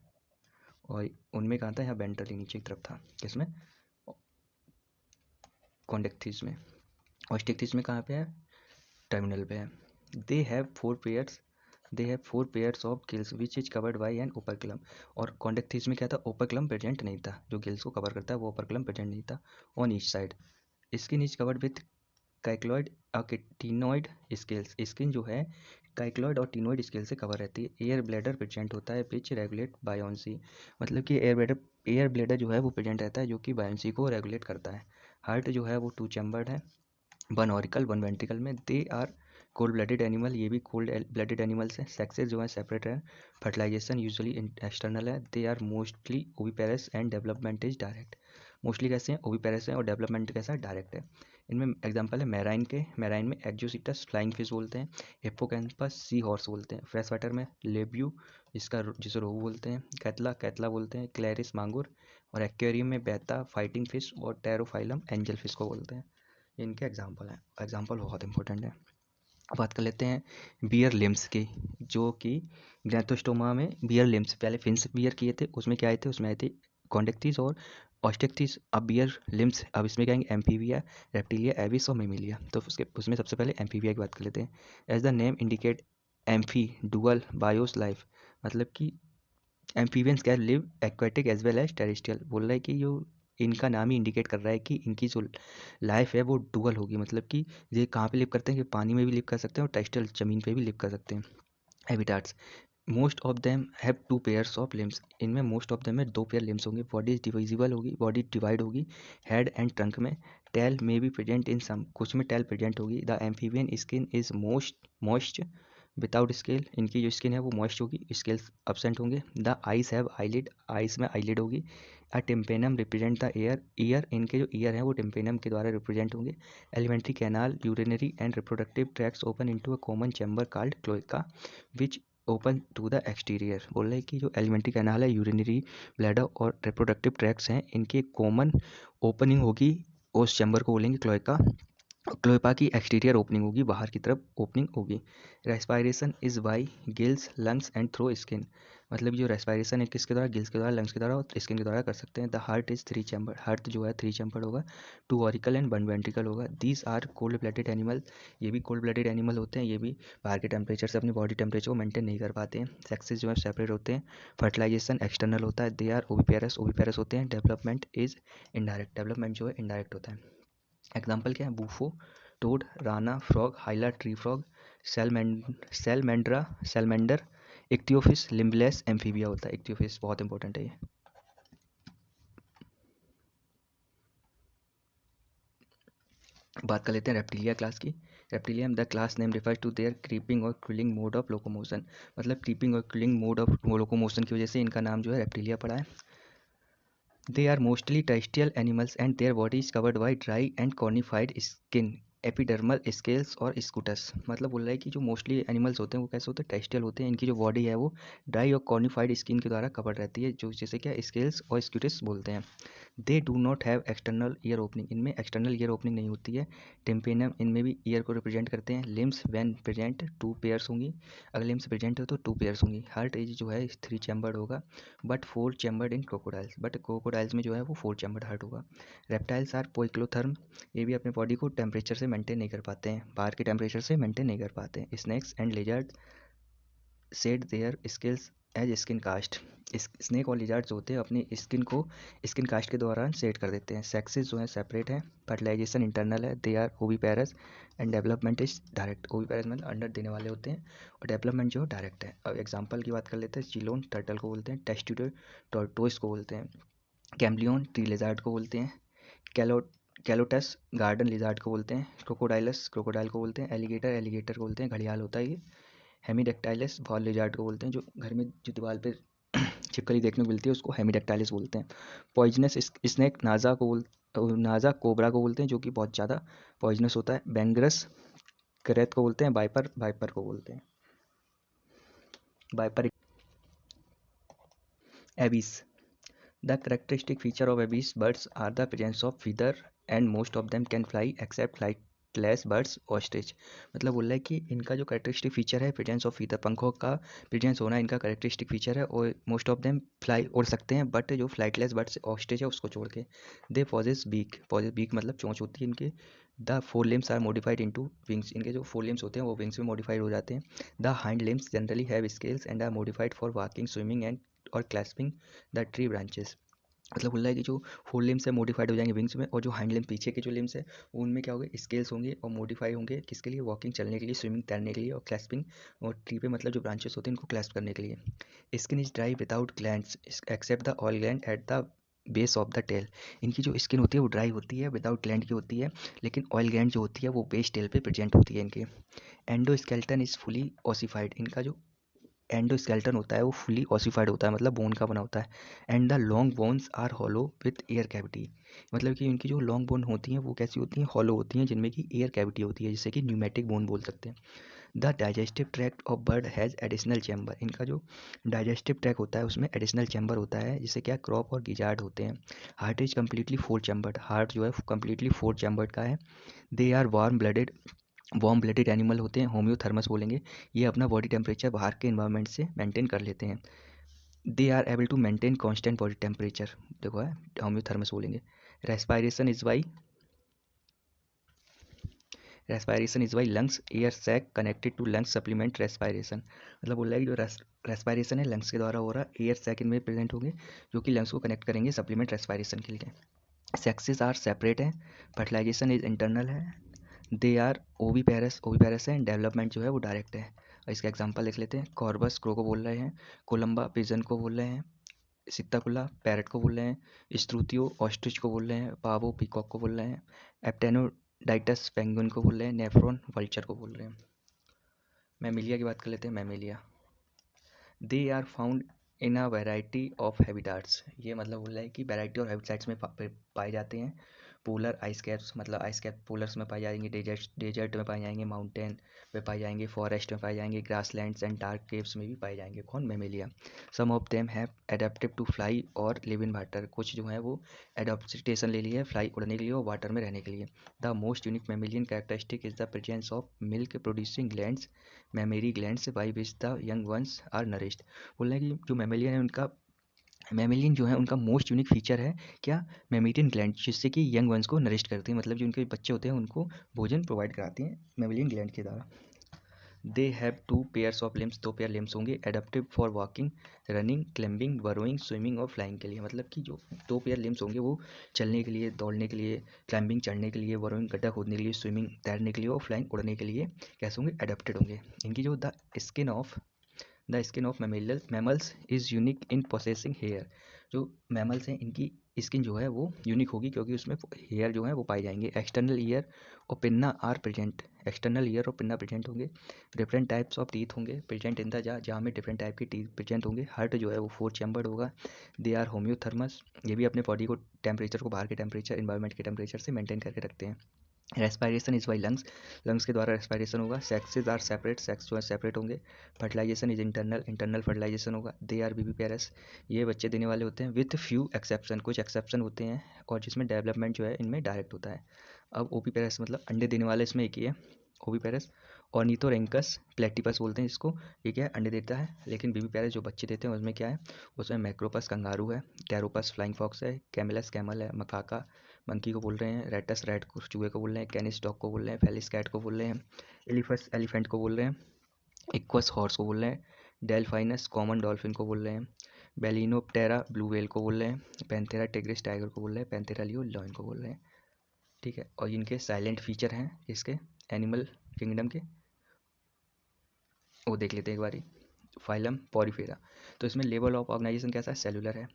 और उनमें कहाँ था? यहाँ वेंट्रली नीचे की तरफ था। किसमें? कॉन्डेक्थिस में। ऑस्टिक्थिस में कहाँ पे है? टर्मिनल पे है। They have 4 pairs they have 4 pairs of gills which is covered by an operculum. और कॉन्डेक्थिस में क्या था, ओपर्कुलम प्रेजेंट नहीं था, जो गिल्स को कवर करता है वो ओपर्कुलम प्रेजेंट नहीं था on each side. Skin is covered with cycloid ctenoid scales. Skin जो है काइक्लॉइड और टीनोइड स्केल से कवर रहती है। एयर ब्लैडर प्रेजेंट होता है विच रेगुलेट बायोन्सी। मतलब कि एयर ब्लैडर जो है वो प्रेजेंट रहता है जो कि बायोन्सी को रेगुलेट करता है। हार्ट जो है वो 2 चैम्बर्ड है, 1 ऑरिकल 1 वेंट्रिकल में। They are cold blooded animal, ये भी कोल्ड ब्लडेड एनिमल्स हैं। सेक्सेस जो है सेपरेट है। फर्टिलाइजेशन यूजुअली एक्सटर्नल है। They are mostly oviparous and development is direct. Mostly कैसे हैं, ओविपेरस हैं और डेवलपमेंट कैसा है, डायरेक्ट है। इनमें एग्जांपल है मैराइन के, मैराइन में एक्जोसिटस फ्लाइंग फिश बोलते हैं, हिप्पोकैम्पस सी हॉर्स बोलते हैं। फ्रेश वाटर में लेब्यू जिसे रोहू बोलते हैं, कैतला कैतला बोलते हैं, क्लैरिस मांगुर। और एक्वेरियम में बेटा फाइटिंग फिश और टेरोफाइलम एंजल फिश को बोलते हैं। ये इनके एग्जाम्पल हैं, एग्जाम्पल बहुत इंपॉर्टेंट है। अब बात कर लेते हैं बियर लिम्स की, जो कि ग्रैंथोस्टोमा में बियर लिम्स पहले फिन्स बियर किए थे, उसमें क्या आए थे, उसमें आए थे कॉन्डेक्थिस और ऑस्टेक्थिस। अब बियर लिम्स, अब इसमें क्या आएंगे, एम्फीबिया, रेप्टिलिया, एविस और मेमिलिया। तो उसमें सबसे पहले एम्फीबिया की बात कर लेते हैं। As the name indicate amphi dual bios life, मतलब कि amphibians can live aquatic as well as terrestrial. बोल रहा है कि जो इनका नाम ही इंडिकेट कर रहा है कि इनकी जो लाइफ है वो डुअल होगी, मतलब कि ये कहाँ पे लिव करते हैं, कि पानी में भी लिव कर सकते हैं और टेरेस्ट्रियल ज़मीन पे भी लिव कर सकते हैं। Habitats, most of them have 2 pairs of limbs. इनमें मोस्ट ऑफ देम में 2 पेयर लिम्स होंगे। बॉडी डिविजिबल होगी, बॉडी डिवाइड होगी हेड एंड ट्रंक में। Tail may be present in some, कुछ में टेल प्रेजेंट होगी। The amphibian skin is moist without scale, इनकी जो स्किन है वो मॉइस्ट होगी, स्केल्स absent होंगे। The eyes have eyelid, eyes में आईलिड होगी। A tympanum represent the year, year इनके जो ईयर हैं वो टिम्पेनम के द्वारा रिप्रेजेंट होंगे। Alimentary canal, urinary and reproductive tracts open into a common chamber called cloaca which open to the exterior. बोल रहे हैं कि जो एलिमेंट्री कैनाल है, यूरिनरी ब्लैडर और रिप्रोडक्टिव ट्रैक्ट्स हैं, इनकी कॉमन ओपनिंग होगी, उस चैम्बर को बोलेंगे क्लोएका। क्लोएपा की एक्सटीरियर ओपनिंग होगी, बाहर की तरफ ओपनिंग होगी। Respiration is by gills lungs and through skin, मतलब जो रेस्पायरेशन है किसके द्वारा, गिल्स के द्वारा, लंग्स के द्वारा और स्किन के द्वारा कर सकते हैं। The heart is 3 chamber, heart जो है 3 चैम्बर होगा, 2 ऑरिकल एंड 1 वेंट्रिकल होगा। These are cold blooded animal, ये भी कोल्ड ब्लडेड एनिमल होते हैं, ये भी बाहर के टेम्परेचर से अपनी बॉडी टेम्परेचर को मेंटेन नहीं कर पाते हैं। सेक्सेस जो है सेपरेट होते हैं। फर्टिलाइजेशन एक्सटर्नल होता है। दे आर ओविपेरस, ओविपेरस होते हैं। डेवलपमेंट इज इनडायरेक्ट, डेवलपमेंट जो है इनडायरेक्ट होता है। एग्जाम्पल क्या है, Bufo, toad, Rana, frog, हाइला tree frog, salamander, Ichthyophis, limbless amphibia होता है। इक्टियोफिस बहुत इंपॉर्टेंट है ये। बात कर लेते हैं रेप्टिलिया क्लास की। Reptilia the class name refers to their creeping और क्रिलिंग मोड ऑफ लोकोमोशन, मतलब क्रीपिंग और क्रिलिंग मोड ऑफ लोकोमोशन की वजह से इनका नाम जो है रेप्टिलिया पड़ा है। They are mostly terrestrial animals and their body is covered by dry and cornified skin, epidermal scales और स्कूटस। मतलब बोल रहा है कि जो मोस्टली एनिमल्स होते हैं वो कैसे होते हैं, टेरेस्ट्रियल होते हैं। इनकी जो बॉडी है वो ड्राई और कॉर्निफाइड स्किन के द्वारा कवर्ड रहती है, जो जैसे क्या स्केल्स और स्कूटस बोलते हैं। They do not have external ear opening, इनमें एक्सटर्नल ईयर ओपनिंग नहीं होती है। टिम्पेनम, इनमें भी ईयर को रिप्रेजेंट करते हैं। लिम्स व्हेन प्रेजेंट 2 पेयर्स होंगी, अगर लिम्स प्रेजेंट हो तो 2 पेयर्स होंगी। हार्ट एज जो है 3 चैम्बर्ड होगा, but 4 chambered in crocodiles, but crocodiles में जो है वो 4 चैम्बर्ड हार्ट होगा। रेप्टाइल्स आर पोइक्लोथर्म, ये भी अपने बॉडी को टेम्परेचर से मेंटेन नहीं कर पाते हैं, बाहर के टेम्परेचर से मेंटेन नहीं कर पाते हैं। Snakes and lizard shed their skins as skin cast, snake और लिजार्ड्स होते हैं अपनी स्किन को स्किन कास्ट के दौरान सेट कर देते हैं। सेक्सेस जो है सेपरेट है। फर्टिलाइजेशन इंटरनल है। They are oviparous and development is direct, oviparous मतलब अंडर देने वाले होते हैं और डेवलपमेंट जो डायरेक्ट है। अब एग्जांपल की बात कर लेते हैं। चिलोन टर्टल को बोलते हैं, टेस्ट्यूडर टोर्टोइस को बोलते हैं, कैम्बलियन ट्री लिजार्ड को बोलते हैं, कैलो कैलोटस गार्डन लिजार्ड को बोलते हैं, क्रोकोडाइलस क्रोकोडाइल को बोलते हैं, एलिगेटर एलिगेटर को बोलते हैं, घड़ियाल होता है ये। हेमीडेक्टाइलिस वॉल लिजार्ड को बोलते हैं, जो घर में जो दीवार पे छिपकली देखने को मिलती है उसको हेमीडेक्टाइलिस बोलते हैं। पॉइजनस स्नेक नाजा कोबरा को बोलते हैं, जो कि बहुत ज़्यादा पॉइजनस होता है। बेंगरस करेत को बोलते हैं, वाइपर वाइपर को बोलते हैं, viper. Aves, the characteristic feature of abyss birds are the presence of feather and most of them can fly except flightless birds ostrich. मतलब बोल रहा है कि इनका जो कैरेक्टरिस्टिक फीचर है प्रेजेंस ऑफ फीदर, पंखों का प्रेजेंस होना इनका कैरेक्टरिस्टिक फीचर है, और मोस्ट ऑफ देम फ्लाई उड़ सकते हैं, बट जो फ्लाइटलेस बर्ड्स ऑस्ट्रिच है उसको छोड़ के। दे पॉजेस बीक मतलब चोंच होती है इनके। The fore limbs are modified into wings, इनके जो फोर लिम्स होते हैं वो विंग्स में मॉडिफाइड हो जाते हैं। The hind limbs generally have scales and are modified for walking, swimming and और क्लैस्पिंग द ट्री ब्रांचेस। मतलब बोल रहा है कि जो फोर लिम्स है मॉडिफाइड हो जाएंगे विंग्स में, और जो हाइंड लिम्स पीछे के जो लिम्स है उनमें क्या होंगे, स्केल्स होंगे और मॉडिफाई होंगे किसके लिए, वॉकिंग चलने के लिए, स्विमिंग तैरने के लिए, और क्लैस्पिंग और ट्री पे मतलब जो ब्रांचेस होते हैं इनको क्लैस्प करने के लिए। Skin is dry without glands except the oil gland at the base of the tail. इनकी जो स्किन होती है वो ड्राई होती है, विदाउट ग्लैंड की होती है, लेकिन ऑयल ग्लैंड जो होती है वो बेस टेल पे प्रेजेंट होती है इनके। एंडोस्केल्टन इज फुली ऑसिफाइड, इनका जो एंडोस्केल्टन होता है वो फुली ऑसिफाइड होता है, मतलब बोन का बना होता है। And the long bones are hollow with air cavity. मतलब कि इनकी जो लॉन्ग बोन होती हैं वो कैसी होती हैं, हॉलो होती हैं, जिनमें कि एयर कैविटी होती है, जिससे कि न्यूमेटिक बोन बोल सकते हैं। The digestive tract of bird has additional chamber, इनका जो डाइजेस्टिव ट्रैक होता है उसमें एडिशनल चैम्बर होता है, जिससे क्या क्रॉप और गिजार्ड होते हैं। Heart is completely four chambered, heart जो है कम्प्लीटली फोर चैम्बर्ड का है। They are warm blooded animal होते हैं, होम्योथर्मस बोलेंगे। ये अपना बॉडी टेम्परेचर बाहर के इन्वायरमेंट से मेंटेन कर लेते हैं। They are able to maintain constant body temperature, देखो है होम्योथर्मस बोलेंगे। Respiration is by respiration is by lungs air sac connected to lungs supplement respiration. मतलब बोल रहा है कि जो रेस्पायरेशन है लंग्स के द्वारा हो रहा है, एयर सैक इनमें प्रेजेंट होंगे जो कि लंग्स को कनेक्ट करेंगे सप्लीमेंट रेस्पायरेशन के लिए। सेक्सेस आर सेपरेट है, फर्टिलाइजेशन इज इंटरनल है। दे आर ओवी पैरस है, एंड डेवलपमेंट जो है वो डायरेक्ट है। और इसका एग्जांपल लिख लेते हैं। कॉर्बस क्रो को बोल रहे हैं, कोलंबा पिजन को बोल रहे हैं, सित्ताकुला पैरट को बोल रहे हैं, स्ट्रूथियो ऑस्ट्रिच को बोल रहे हैं, पावो पीकॉक को बोल रहे हैं, एप्टेनोडाइटस पेंगुइन को बोल रहे हैं, नेफ्रॉन वल्चर को बोल रहे हैं। मैमिलिया की बात कर लेते हैं। Mammalia they are found in a variety of habitats, ये मतलब बोल रहा है कि वैरायटी और हैबिटाट्स में पाए जाते हैं। पोलर आइस कैप्स, मतलब आइस कैप पोलर्स में पाए जाएंगे, डेजर्ट में पाए जाएंगे, माउंटेन में पाए जाएंगे, फॉरेस्ट में पाए जाएंगे, ग्रासलैंड्स एंड डार्क केव्स में भी पाए जाएंगे। कौन, mammalia. Some of them have adapted to fly और लिव इन वाटर, कुछ जो है वो एडोप्टेशन ले लिए फ्लाई उड़ने के लिए और वाटर में रहने के लिए। The most unique mammalian characteristic is the presence of milk producing glands, mammary glands by which the young ones are nourished. बोल रहे हैं कि जो मेमेलियन है उनका मेमेलियन जो है उनका मोस्ट यूनिक फीचर है क्या, मेमेलियन ग्लैंड, जिससे कि यंग वंस को नरिश करती हैं, मतलब जो उनके बच्चे होते हैं उनको भोजन प्रोवाइड कराती हैं मेमेलियन ग्लैंड के द्वारा। They have two pairs of limbs, दो पेयर लिम्स होंगे, adaptive for walking, running, climbing, burrowing, swimming और फ्लाइंग के लिए। मतलब कि जो दो पेयर लिम्स होंगे वो चलने के लिए, दौड़ने के लिए, क्लाइंबिंग चढ़ने के लिए, बरोइंग गड्ढा खोदने के लिए, स्विमिंग तैरने के लिए और फ्लाइंग उड़ने के लिए कैसे होंगे, एडेप्टेड होंगे। इनकी जो the skin of mammals is unique in possessing hair, जो मैमल्स हैं इनकी स्किन जो है वो यूनिक होगी क्योंकि उसमें हेयर जो है वो पाए जाएंगे। एक्सटर्नल ईयर और pinna are present, external ear और पिन्ना प्रेजेंट होंगे। डिफरेंट टाइप्स ऑफ टीथ होंगे प्रेजेंट इन द जहाँ में डिफरेंट टाइप के टीथ प्रेजेंट होंगे। हार्ट जो है वो फोर चैम्बर्ड होगा। दे आर होम्योथर्मस, ये भी अपने बॉडी को टेम्परेचर को बाहर के टेम्परेचर इन्वायरमेंट के टेम्परेचर से मेंटेन करके रखते हैं। Respiration is by lungs, lungs के द्वारा रेस्पायरेशन होगा। सेक्सेस आर सेपरेट, सेक्स जो है सेपरेट होंगे। Fertilisation is internal, internal fertilisation होगा। दे आर बीबी पेयर्स, ये बच्चे देने वाले होते हैं। विथ फ्यू एक्सेप्शन, कुछ एक्सेप्शन होते हैं और जिसमें डेवलपमेंट जो है इनमें डायरेक्ट होता है। अब ओपी पेयर्स मतलब अंडे देने वाले इसमें एक ही है, ओपी पेयर्स। ऑर्निथोरेंकस प्लेटिपस बोलते हैं इसको, ये क्या है, अंडे देता है। लेकिन बीबी पेयर्स जो बच्चे देते हैं उसमें क्या है, उसमें मैक्रोपस कंगारू है, कैरोपस फ्लाइंग फॉक्स है, कैमेलस कैमल है, मकाका मंकी को बोल रहे हैं, रेटस रैट को चूहे को बोल रहे हैं, कैनिस डॉग को बोल रहे हैं, फेलिस कैट को बोल रहे हैं, एलिफस एलिफेंट को बोल रहे हैं, इक्वस हॉर्स को बोल रहे हैं, डेल्फाइनस कॉमन डॉल्फिन को बोल रहे हैं, बेलिनोप्टेरा ब्लू व्हेल को बोल रहे हैं, पैंथेरा टिग्रिस टाइगर को बोल रहे हैं, पैंथेरा लियो लॉयन को बोल रहे हैं। ठीक है, और इनके साइलेंट फीचर हैं इसके एनिमल किंगडम के, वो देख लेते हैं एक बारी। फाइलम पॉरीफेरा, तो इसमें लेवल ऑफ ऑर्गेनाइजेशन कैसा है, सेलुलर है।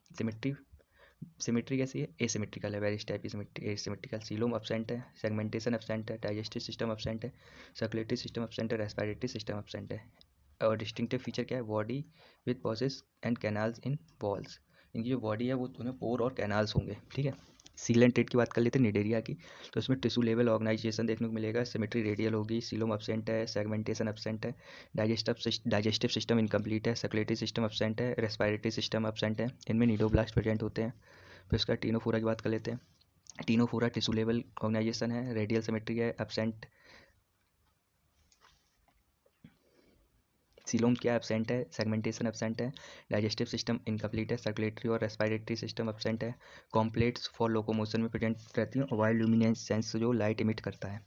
सिमेट्री कैसी है, एसिमेट्रिकल है, वेरियस टाइप की एसिमेट्रिकल। सीलोम एब्सेंट है, सेगमेंटेशन एब्सेंट है, डाइजेस्टिव सिस्टम एब्सेंट है, सर्कुलेटरी सिस्टम एब्सेंट है, रेस्पिरेटरी सिस्टम एब्सेंट है। और डिस्टिंक्टिव फीचर क्या है, body with possesses and canals in walls, इनकी जो बॉडी है वो उनमें पोर और कैनाल्स होंगे। ठीक है, सील एंड ट्रेट की बात कर लेते हैं निडेरिया की, तो इसमें टिश्यू लेवल ऑर्गेनाइजेशन देखने को मिलेगा। सिमेट्री रेडियल होगी, सीलोम एब्सेंट है, सेगमेंटेशन एब्सेंट है, डाइजेस्टिव सिस्टम इनकम्प्लीट है, सर्कुलेटरी सिस्टम एब्सेंट है, रेस्पिरेटरी सिस्टम एब्सेंट है, इनमें नीडोब्लास्ट प्रेजेंट होते हैं। फिर उसका टीनोफोरा की बात कर लेते हैं। टीनोफोरा टिश्यू लेवल ऑर्गेनाइजेशन है, रेडियल सिमेट्री है एब्सेंट, सीलोम क्या एब्सेंट है, सेगमेंटेशन एब्सेंट है, डाइजेस्टिव सिस्टम इनकम्प्लीट है, सर्कुलेटरी और रेस्पिरेटरी सिस्टम एब्सेंट है, कॉम्प्लेट्स फॉर लोकोमोशन में प्रेजेंट रहती हैं, वाइल्ड ल्यूमिनेसेंस जो लाइट इमिट करता है।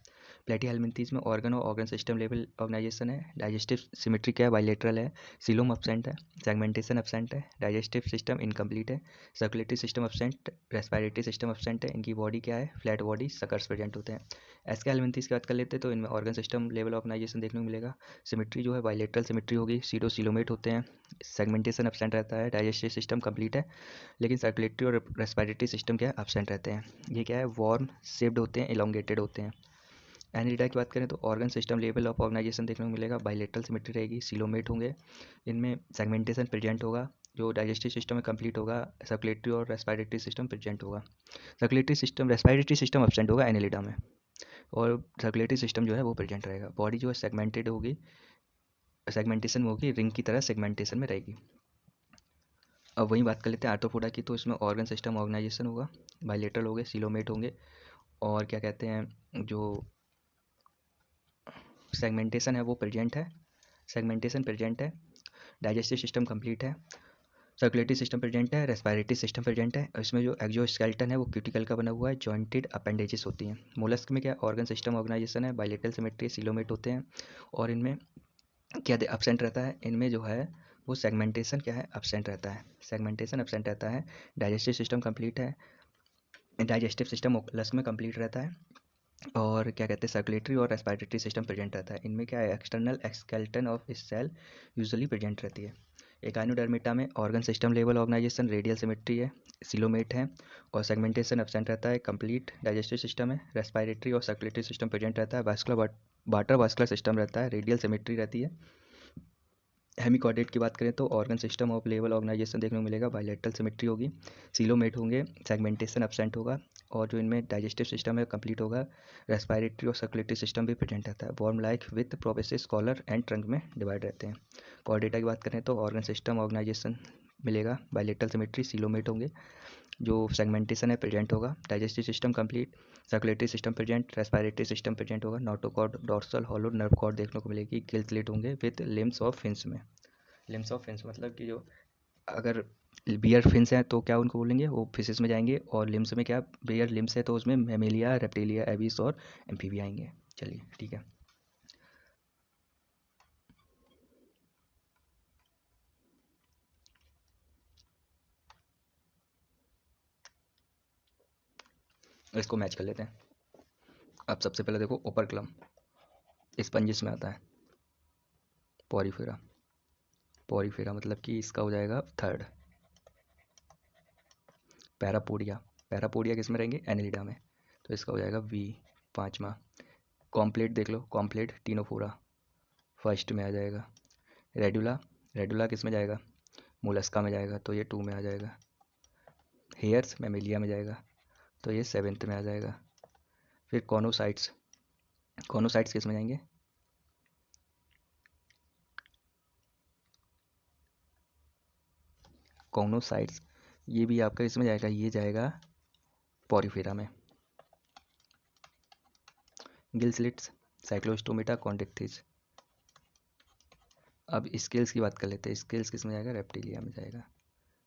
प्लेटीहेल्मिन्थीज में ऑर्गन और ऑर्गन सिस्टम लेवल ऑर्गेनाइजेशन है, डाइजेस्टिव सिमेट्री क्या है, बाइलेटरल है, सीलोम एब्सेंट है, सेगमेंटेशन एब्सेंट है, डाइजेस्टिव सिस्टम इनकम्प्लीट है, circulatory system absent, respiratory system absent है, इनकी बॉडी क्या है, फ्लैट बॉडी सकर्स प्रेजेंट होते हैं। एसके हेल्मिन्थीज की बात कर लेते हैं तो इनमें ऑर्गन सिस्टम लेवल ऑर्गेनाइजेशन देखने को मिलेगा, सिमेट्री जो है बाइलेटरल सिमेट्री होगी, सीरोसिलोमेट होते हैं, सेगमेंटेशन एब्सेंट रहता है, डाइजेस्टिव सिस्टम कंप्लीट है, लेकिन सर्कुलेटरी और रेस्पिरेटरी सिस्टम क्या है, एब्सेंट रहते हैं। ये क्या है, वॉर्म शेप्ड होते हैं, इलोंगेटेड होते हैं। एनिलिडा की बात करें तो organ system level of organisation देखने को मिलेगा, बाइलेटरल सिमेट्री रहेगी, सीलोमेट होंगे, इनमें सेगमेंटेशन प्रेजेंट होगा, जो डाइजेस्टिव सिस्टम में कंप्लीट होगा, सर्कुलेटरी और रेस्पिरेटरी सिस्टम प्रेजेंट होगा, circulatory system respiratory system absent होगा एनिलिडा में, और सर्कुलेटरी सिस्टम जो है वो प्रेजेंट रहेगा। बॉडी जो है सेगमेंटेड होगी, सेगमेंटेशन होगी, रिंग की तरह सेगमेंटेशन में रहेगी। अब वहीं बात कर लेते हैं आर्थ्रोपोडा की, तो इसमें ऑर्गन सिस्टम ऑर्गेनाइजेशन होगा, बाइलेटरल होंगे, सीलोमेट होंगे, और क्या कहते हैं जो सेगमेंटेशन है वो प्रेजेंट है, सेगमेंटेशन प्रेजेंट है, डाइजेस्टिव सिस्टम कंप्लीट है, सर्कुलेटरी सिस्टम प्रेजेंट है, रेस्पिरेटरी सिस्टम प्रेजेंट है, और इसमें जो एक्सोस्केलेटन है वो क्यूटिकल का बना हुआ है, जॉइंटेड अपेंडेजेस होती हैं। मोलस्क में क्या ऑर्गन सिस्टम ऑर्गेनाइजेशन है, बाइलेटरल सिमेट्री, सीलोमेट होते हैं, और इनमें क्या एब्सेंट रहता है, इनमें जो है वो सेगमेंटेशन क्या है, एब्सेंट रहता है, सेगमेंटेशन एब्सेंट रहता है, डाइजेस्टिव सिस्टम कंप्लीट है, डाइजेस्टिव सिस्टम मोलस्क में कंप्लीट रहता है, और क्या कहते हैं सर्कुलेटरी और रेस्पिरेटरी सिस्टम प्रेजेंट रहता है। इनमें क्या है, external exoskeleton of shell usually present रहती है। एकाइनोडर्मिटा में organ system level organisation radial symmetry है, सिलोमेट है, और सेगमेंटेशन एब्सेंट रहता है, कंप्लीट डाइजेस्टिव सिस्टम है, रेस्पिरेटरी और सर्कुलेटरी सिस्टम प्रेजेंट रहता है, वास्कुलर वाटर वास्कुलर सिस्टम रहता है, रेडियल सिमेट्री रहती है। हेमिकॉर्डेट की बात करें तो organ system of level organisation देखने को मिलेगा, बाइलेटरल सिमेट्री होगी, सीलोमेट होंगे, सेगमेंटेशन एब्सेंट होगा, और जो इनमें डाइजेस्टिव सिस्टम है कंप्लीट होगा, रेस्पिरेटरी और सर्कुलेटरी सिस्टम भी प्रेजेंट रहता है, worm like with proboscis collar and trunk में डिवाइड रहते हैं। कॉर्डेटा की बात करें तो ऑर्गन सिस्टम ऑर्गेनाइजेशन मिलेगा, बाइलेटरल सिमेट्री, सीलोमेट होंगे, जो सेगमेंटेशन है प्रेजेंट होगा, digestive system complete, circulatory system present, respiratory system present होगा, notochord dorsal hollow nerve cord देखने को मिलेगी, गिल्सलेट होंगे विद लिम्स ऑफ फिन्स में। लिम्स ऑफ फिन्स मतलब कि जो अगर बियर फिन्स हैं तो क्या उनको बोलेंगे, वो फिशेस में जाएंगे, और लिम्स में क्या बियर लिम्स है तो उसमें मेमेलिया, रेप्टिलिया, एविस और एम्फीबिया आएंगे। चलिए ठीक है, इसको मैच कर लेते हैं। अब सबसे पहले देखो ओपरक्लम स्पंजिस में आता है, पॉरीफेरा, पॉरीफेरा मतलब कि इसका हो जाएगा थर्ड। पैरापोडिया, पैरापोडिया किस में रहेंगे, एनिलिडा में, तो इसका हो जाएगा वी, पाँचवा। कॉम्प्लेट देख लो, कॉम्प्लेट टीनोफोरा फर्स्ट में आ जाएगा। रेडुला, रेडुला किस में जाएगा, मोलस्का में जाएगा, तो ये टू में आ जाएगा। हेयर्स मेमेलिया में जाएगा, तो ये सेवेंथ में आ जाएगा। फिर कॉनोसाइट्स, कॉनोसाइट्स किस में जाएंगे, कॉनोसाइट्स ये भी आपका इसमें जाएगा, ये जाएगा पॉरीफेरा में। गिलस्लिट्स, साइक्लोस्टोमेटा, कॉन्डिक्थिस। अब स्केल्स की बात कर लेते हैं, स्केल्स किस में जाएगा, रेप्टिलिया में जाएगा।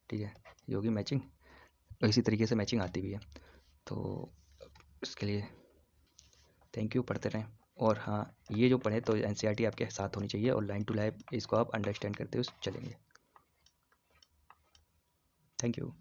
ठीक है, ये होगी मैचिंग, इसी तरीके से मैचिंग आती भी है। तो इसके लिए थैंक यू, पढ़ते रहें। और हाँ, ये जो पढ़े तो एनसीईआरटी आपके साथ होनी चाहिए, और लाइन टू लाइन इसको आप अंडरस्टैंड करते हुए चलेंगे। Thank you.